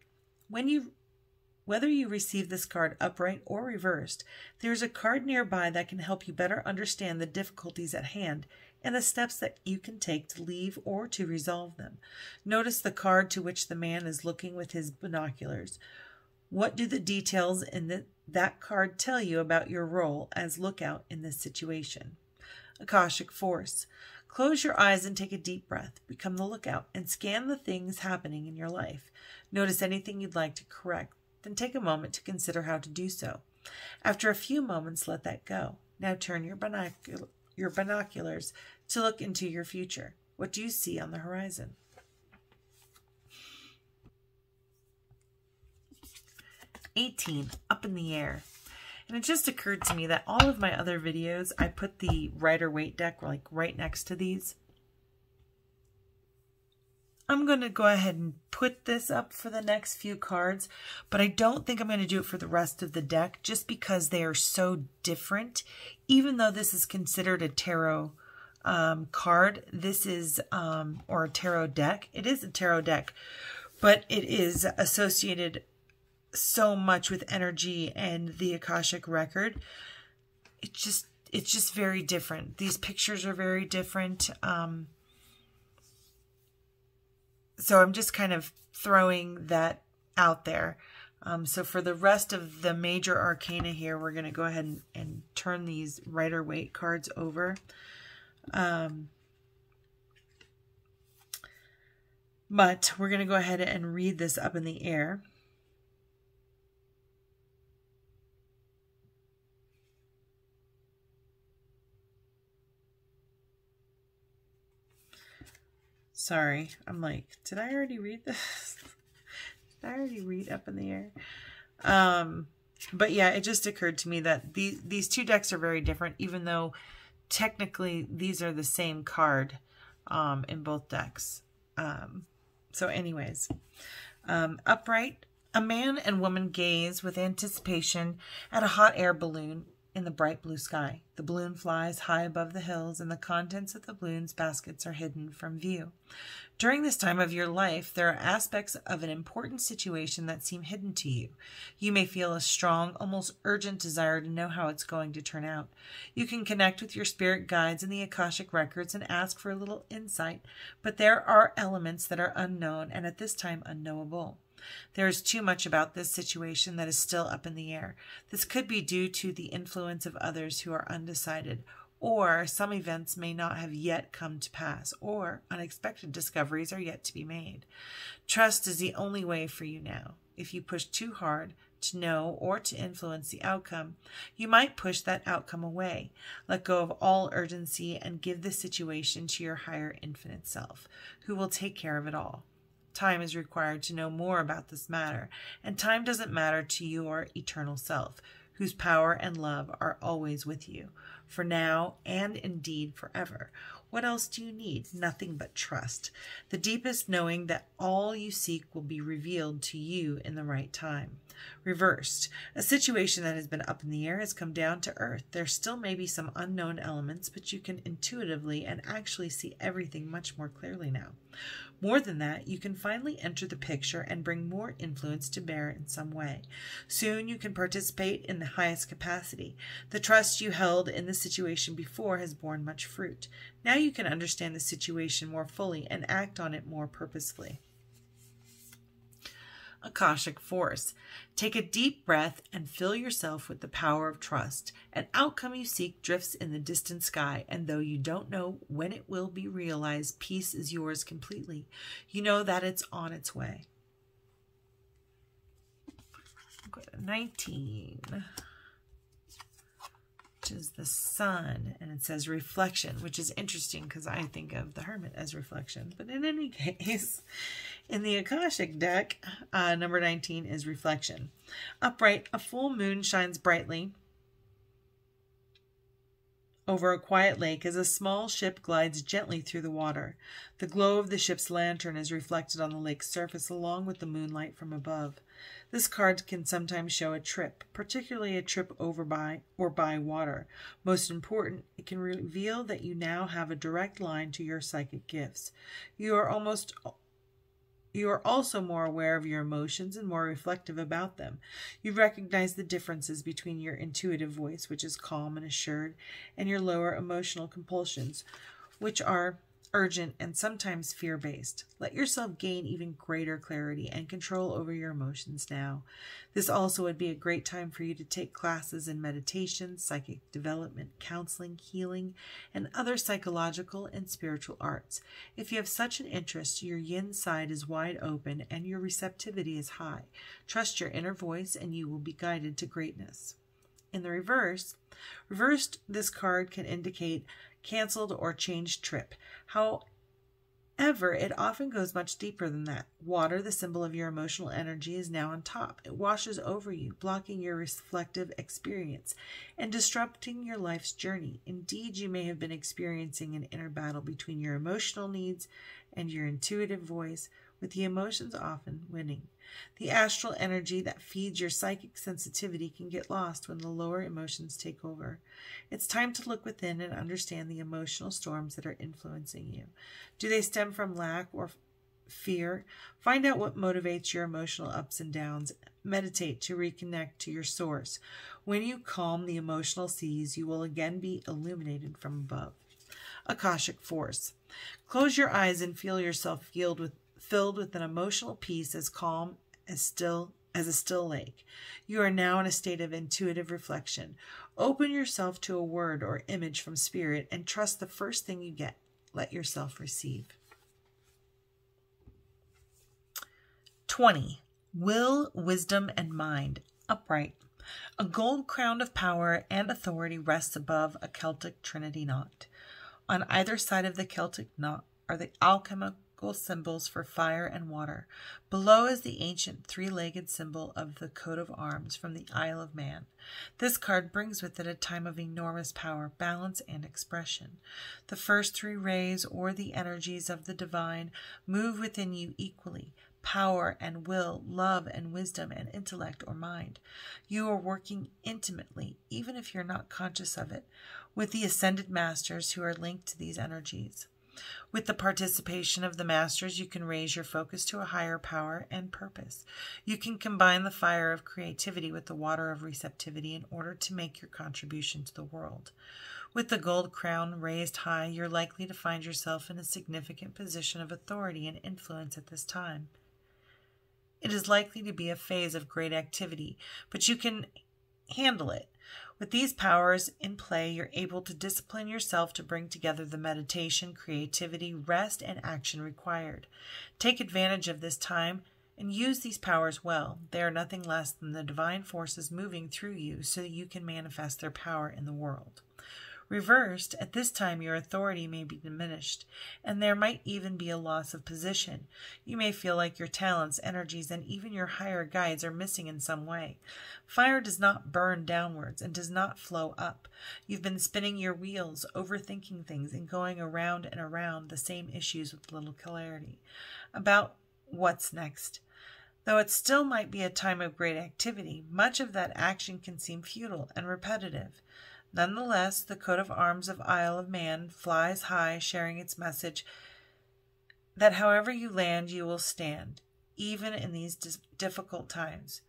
whether you receive this card upright or reversed, there's a card nearby that can help you better understand the difficulties at hand and the steps that you can take to leave or to resolve them. Notice the card to which the man is looking with his binoculars. What do the details in that card tell you about your role as lookout in this situation? Akashic Force. Close your eyes and take a deep breath. Become the lookout and scan the things happening in your life. Notice anything you'd like to correct. Then take a moment to consider how to do so. After a few moments, let that go. Now turn your binoculars to look into your future. What do you see on the horizon? 18, up in the air. And it just occurred to me that all of my other videos, I put the Rider-Waite deck like right next to these. I'm going to go ahead and put this up for the next few cards, but I don't think I'm going to do it for the rest of the deck just because they are so different. Even though this is considered a tarot card, this is, or a tarot deck. It is a tarot deck, but it is associated so much with energy and the Akashic Record. It's just very different. These pictures are very different. So I'm just kind of throwing that out there. So for the rest of the major arcana here, we're going to go ahead and turn these Rider-Waite cards over. But we're going to go ahead and read this up in the air. Sorry, I'm like, did I already read this? Did I already read up in the air? But yeah, it just occurred to me that these two decks are very different, even though technically these are the same card in both decks. So anyways, upright, a man and woman gaze with anticipation at a hot air balloon in the bright blue sky. The balloon flies high above the hills, and the contents of the balloon's baskets are hidden from view. During this time of your life, there are aspects of an important situation that seem hidden to you. You may feel a strong, almost urgent desire to know how it's going to turn out. You can connect with your spirit guides and the Akashic Records and ask for a little insight, but there are elements that are unknown and at this time unknowable. There is too much about this situation that is still up in the air. This could be due to the influence of others who are undecided, or some events may not have yet come to pass, or unexpected discoveries are yet to be made. Trust is the only way for you now. If you push too hard to know or to influence the outcome, you might push that outcome away. Let go of all urgency and give the situation to your higher infinite self, who will take care of it all. Time is required to know more about this matter, and time doesn't matter to your eternal self, whose power and love are always with you, for now and indeed forever. What else do you need? Nothing but trust, the deepest knowing that all you seek will be revealed to you in the right time. Reversed, a situation that has been up in the air has come down to earth. There still may be some unknown elements, but you can intuitively and actually see everything much more clearly now. More than that, you can finally enter the picture and bring more influence to bear in some way. Soon you can participate in the highest capacity. The trust you held in the situation before has borne much fruit. Now you can understand the situation more fully and act on it more purposefully. Akashic Force. Take a deep breath and fill yourself with the power of trust. An outcome you seek drifts in the distant sky, and though you don't know when it will be realized, peace is yours completely. You know that it's on its way. Go to 19, which is the Sun, and it says reflection, which is interesting because I think of the Hermit as reflection. But in any case, in the Akashic deck, number 19 is reflection. Upright, a full moon shines brightly Over a quiet lake, as a small ship glides gently through the water. The glow of the ship's lantern is reflected on the lake's surface along with the moonlight from above. This card can sometimes show a trip, particularly a trip over by or by water. Most important, it can reveal that you now have a direct line to your psychic gifts. You are also more aware of your emotions and more reflective about them. You recognize the differences between your intuitive voice, which is calm and assured, and your lower emotional compulsions, which are urgent and sometimes fear-based. Let yourself gain even greater clarity and control over your emotions now. This also would be a great time for you to take classes in meditation, psychic development, counseling, healing, and other psychological and spiritual arts. If you have such an interest, your yin side is wide open and your receptivity is high. Trust your inner voice and you will be guided to greatness. In the reversed, this card can indicate canceled or changed trip. However, it often goes much deeper than that. Water, the symbol of your emotional energy, is now on top. It washes over you, blocking your reflective experience and disrupting your life's journey. Indeed, you may have been experiencing an inner battle between your emotional needs and your intuitive voice, with the emotions often winning. The astral energy that feeds your psychic sensitivity can get lost when the lower emotions take over. It's time to look within and understand the emotional storms that are influencing you. Do they stem from lack or fear? Find out what motivates your emotional ups and downs. Meditate to reconnect to your source. When you calm the emotional seas, you will again be illuminated from above. Akashic Force. Close your eyes and feel yourself filled with an emotional peace as calm as a still lake. You are now in a state of intuitive reflection. Open yourself to a word or image from spirit and trust the first thing you get. Let yourself receive. 20. Will, wisdom, and mind. Upright. A gold crown of power and authority rests above a Celtic trinity knot. On either side of the Celtic knot are the alchemical symbols for fire and water. Below is the ancient three-legged symbol of the coat of arms from the Isle of Man. This card brings with it a time of enormous power, balance, and expression. The first three rays, or the energies of the divine, move within you equally. Power and will, love and wisdom and intellect or mind. You are working intimately, even if you're not conscious of it, with the ascended masters who are linked to these energies. With the participation of the masters, you can raise your focus to a higher power and purpose. You can combine the fire of creativity with the water of receptivity in order to make your contribution to the world. With the gold crown raised high, you're likely to find yourself in a significant position of authority and influence at this time. It is likely to be a phase of great activity, but you can handle it. With these powers in play, you're able to discipline yourself to bring together the meditation, creativity, rest, and action required. Take advantage of this time and use these powers well. They are nothing less than the divine forces moving through you so that you can manifest their power in the world. Reversed, at this time your authority may be diminished, and there might even be a loss of position. You may feel like your talents, energies, and even your higher guides are missing in some way. Fire does not burn downwards and does not flow up. You've been spinning your wheels, overthinking things, and going around and around the same issues with little clarity about what's next. Though it still might be a time of great activity, much of that action can seem futile and repetitive. Nonetheless, the coat of arms of Isle of Man flies high, sharing its message that however you land, you will stand, even in these difficult times.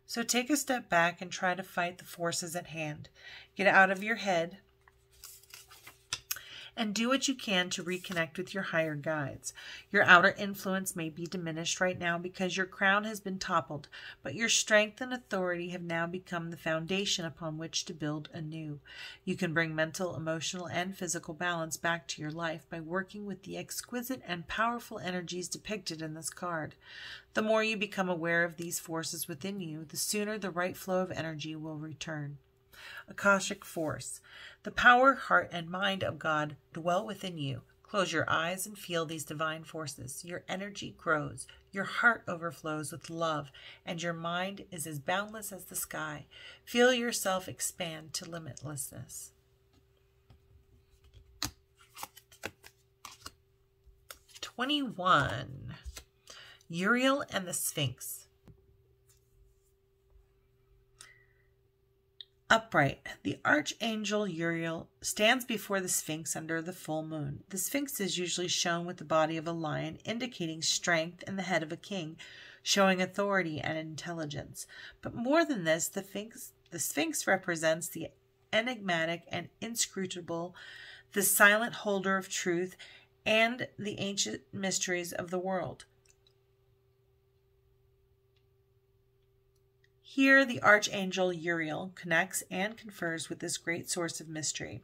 So take a step back and try to fight the forces at hand. Get out of your head and do what you can to reconnect with your higher guides. Your outer influence may be diminished right now because your crown has been toppled, but your strength and authority have now become the foundation upon which to build anew. You can bring mental, emotional, and physical balance back to your life by working with the exquisite and powerful energies depicted in this card. The more you become aware of these forces within you, the sooner the right flow of energy will return. Akashic Force. The power, heart, and mind of God dwell within you. Close your eyes and feel these divine forces. Your energy grows, your heart overflows with love, and your mind is as boundless as the sky. Feel yourself expand to limitlessness. 21. Uriel and the Sphinx. Upright, the Archangel Uriel stands before the Sphinx under the full moon. The Sphinx is usually shown with the body of a lion, indicating strength, and the head of a king, showing authority and intelligence. But more than this, the Sphinx represents the enigmatic and inscrutable, the silent holder of truth and the ancient mysteries of the world. Here, the Archangel Uriel connects and confers with this great source of mystery.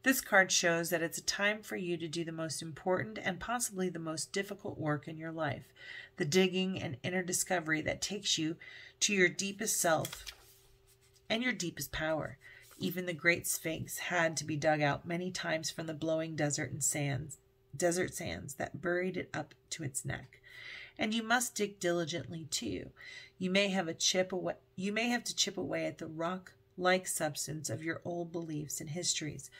This card shows that it's a time for you to do the most important and possibly the most difficult work in your life, the digging and inner discovery that takes you to your deepest self and your deepest power. Even the great Sphinx had to be dug out many times from the blowing desert sands that buried it up to its neck. And you must dig diligently too. You may have to chip away at the rock-like substance of your old beliefs and histories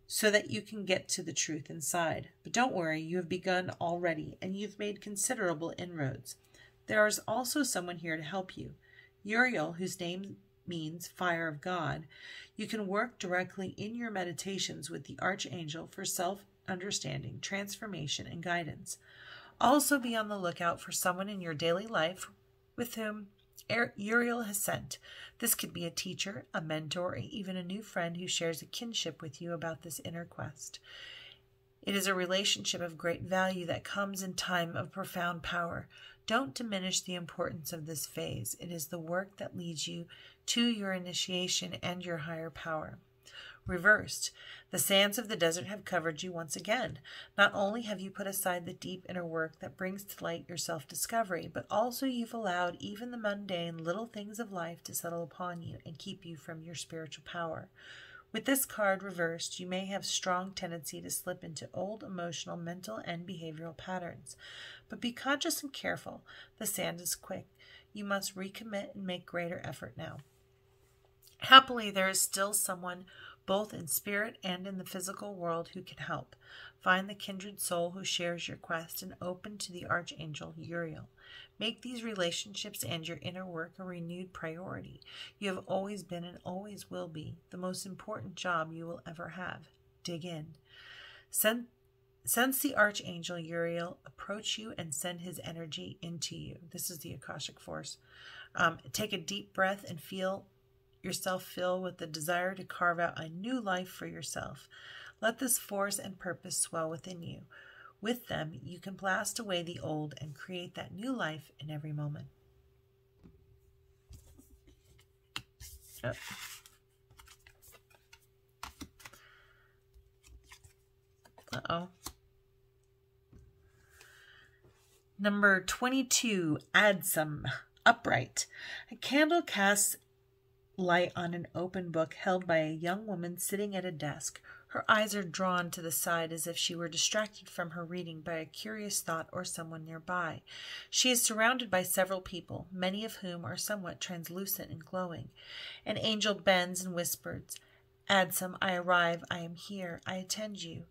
so that you can get to the truth inside. But don't worry, you have begun already, and you've made considerable inroads. There is also someone here to help you. Uriel, whose name means fire of God. You can work directly in your meditations with the Archangel for self-understanding, transformation, and guidance. Also be on the lookout for someone in your daily life with whom Uriel has sent. This could be a teacher, a mentor, or even a new friend who shares a kinship with you about this inner quest. It is a relationship of great value that comes in time of profound power. Don't diminish the importance of this phase. It is the work that leads you to your initiation and your higher power. Reversed, the sands of the desert have covered you once again. Not only have you put aside the deep inner work that brings to light your self-discovery, but also you've allowed even the mundane little things of life to settle upon you and keep you from your spiritual power. With this card reversed, you may have strong tendency to slip into old emotional, mental, and behavioral patterns. But be conscious and careful. The sand is quick. You must recommit and make greater effort now. Happily, there is still someone both in spirit and in the physical world who can help. Find the kindred soul who shares your quest and open to the Archangel Uriel. Make these relationships and your inner work a renewed priority. You have always been and always will be the most important job you will ever have. Dig in. Sense the Archangel Uriel approach you and send his energy into you. This is the Akashic Force. Take a deep breath and feel yourself fill with the desire to carve out a new life for yourself. Let this force and purpose swell within you. With them, you can blast away the old and create that new life in every moment. Oh. Uh-oh. Number 22, add some. Upright. A candle casts light on an open book held by a young woman sitting at a desk. Her eyes are drawn to the side as if she were distracted from her reading by a curious thought or someone nearby. She is surrounded by several people, many of whom are somewhat translucent and glowing. An angel bends and whispers, "Adsum, I arrive, I am here, I attend you."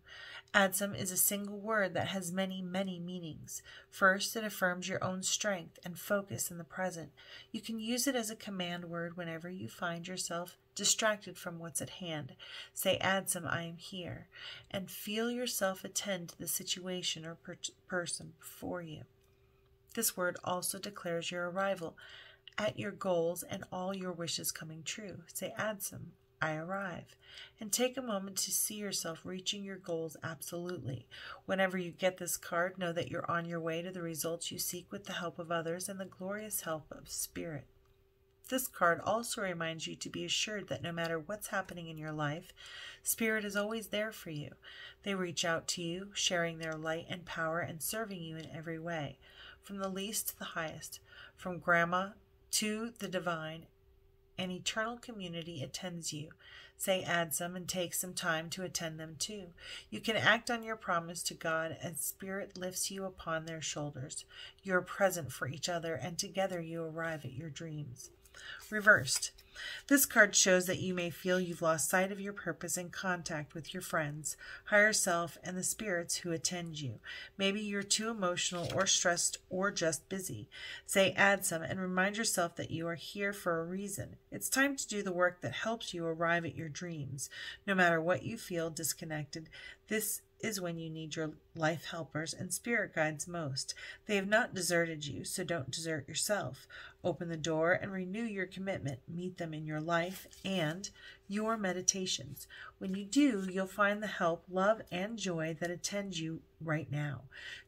Adsum is a single word that has many, many meanings. First, it affirms your own strength and focus in the present. You can use it as a command word whenever you find yourself distracted from what's at hand. Say, "Adsum, I am here," and feel yourself attend to the situation or person before you. This word also declares your arrival at your goals and all your wishes coming true. Say, "Adsum, I arrive," and take a moment to see yourself reaching your goals absolutely. Whenever you get this card, know that you're on your way to the results you seek with the help of others and the glorious help of Spirit. This card also reminds you to be assured that no matter what's happening in your life, Spirit is always there for you. They reach out to you, sharing their light and power and serving you in every way, from the least to the highest, from grandma to the divine. An eternal community attends you. Say, "Adsum," and take some time to attend them too. You can act on your promise to God as Spirit lifts you upon their shoulders. You are present for each other, and together you arrive at your dreams. Reversed. This card shows that you may feel you've lost sight of your purpose in contact with your friends, higher self, and the spirits who attend you. Maybe you're too emotional or stressed or just busy. Say add some and remind yourself that you are here for a reason. It's time to do the work that helps you arrive at your dreams. No matter what you feel disconnected, this is when you need your life helpers and spirit guides most. They have not deserted you, so don't desert yourself. Open the door and renew your commitment. Meet them in your life and your meditations. When you do, you'll find the help, love, and joy that attend you right now.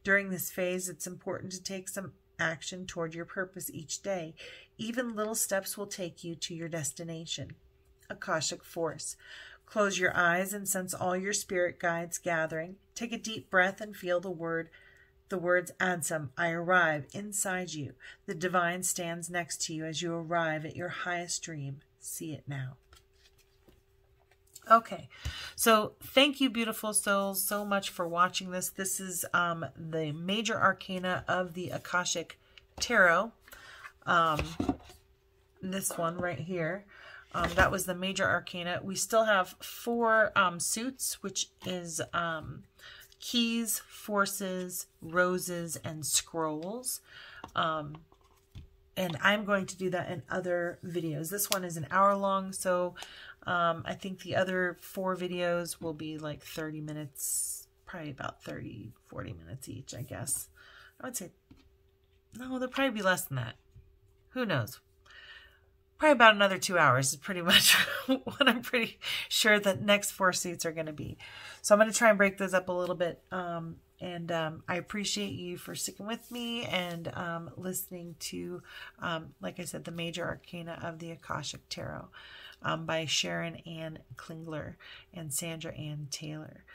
During this phase, it's important to take some action toward your purpose each day. Even little steps will take you to your destination. Akashic Force. Close your eyes and sense all your spirit guides gathering. Take a deep breath and feel the words Ansem, I arrive, inside you. The divine stands next to you as you arrive at your highest dream. See it now. Okay, so thank you, beautiful souls, so much for watching this. This is the major arcana of the Akashic Tarot. This one right here. That was the major arcana. We still have 4 suits, which is keys, forces, roses, and scrolls. And I'm going to do that in other videos. This one is an hour long, so I think the other 4 videos will be like 30 minutes, probably about 30, 40 minutes each, I guess. I would say, no, they'll probably be less than that. Who knows? Probably about another 2 hours is pretty much what I'm pretty sure the next 4 suits are going to be. So I'm going to try and break those up a little bit. I appreciate you for sticking with me and listening to, like I said, the major arcana of the Akashic Tarot by Sharon Ann Klingler and Sandra Ann Taylor.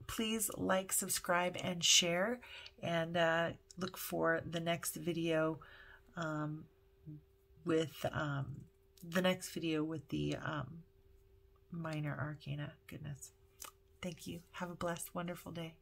Please like, subscribe, and share, and look for the next video with the minor arcana. Goodness. Thank you. Have a blessed, wonderful day.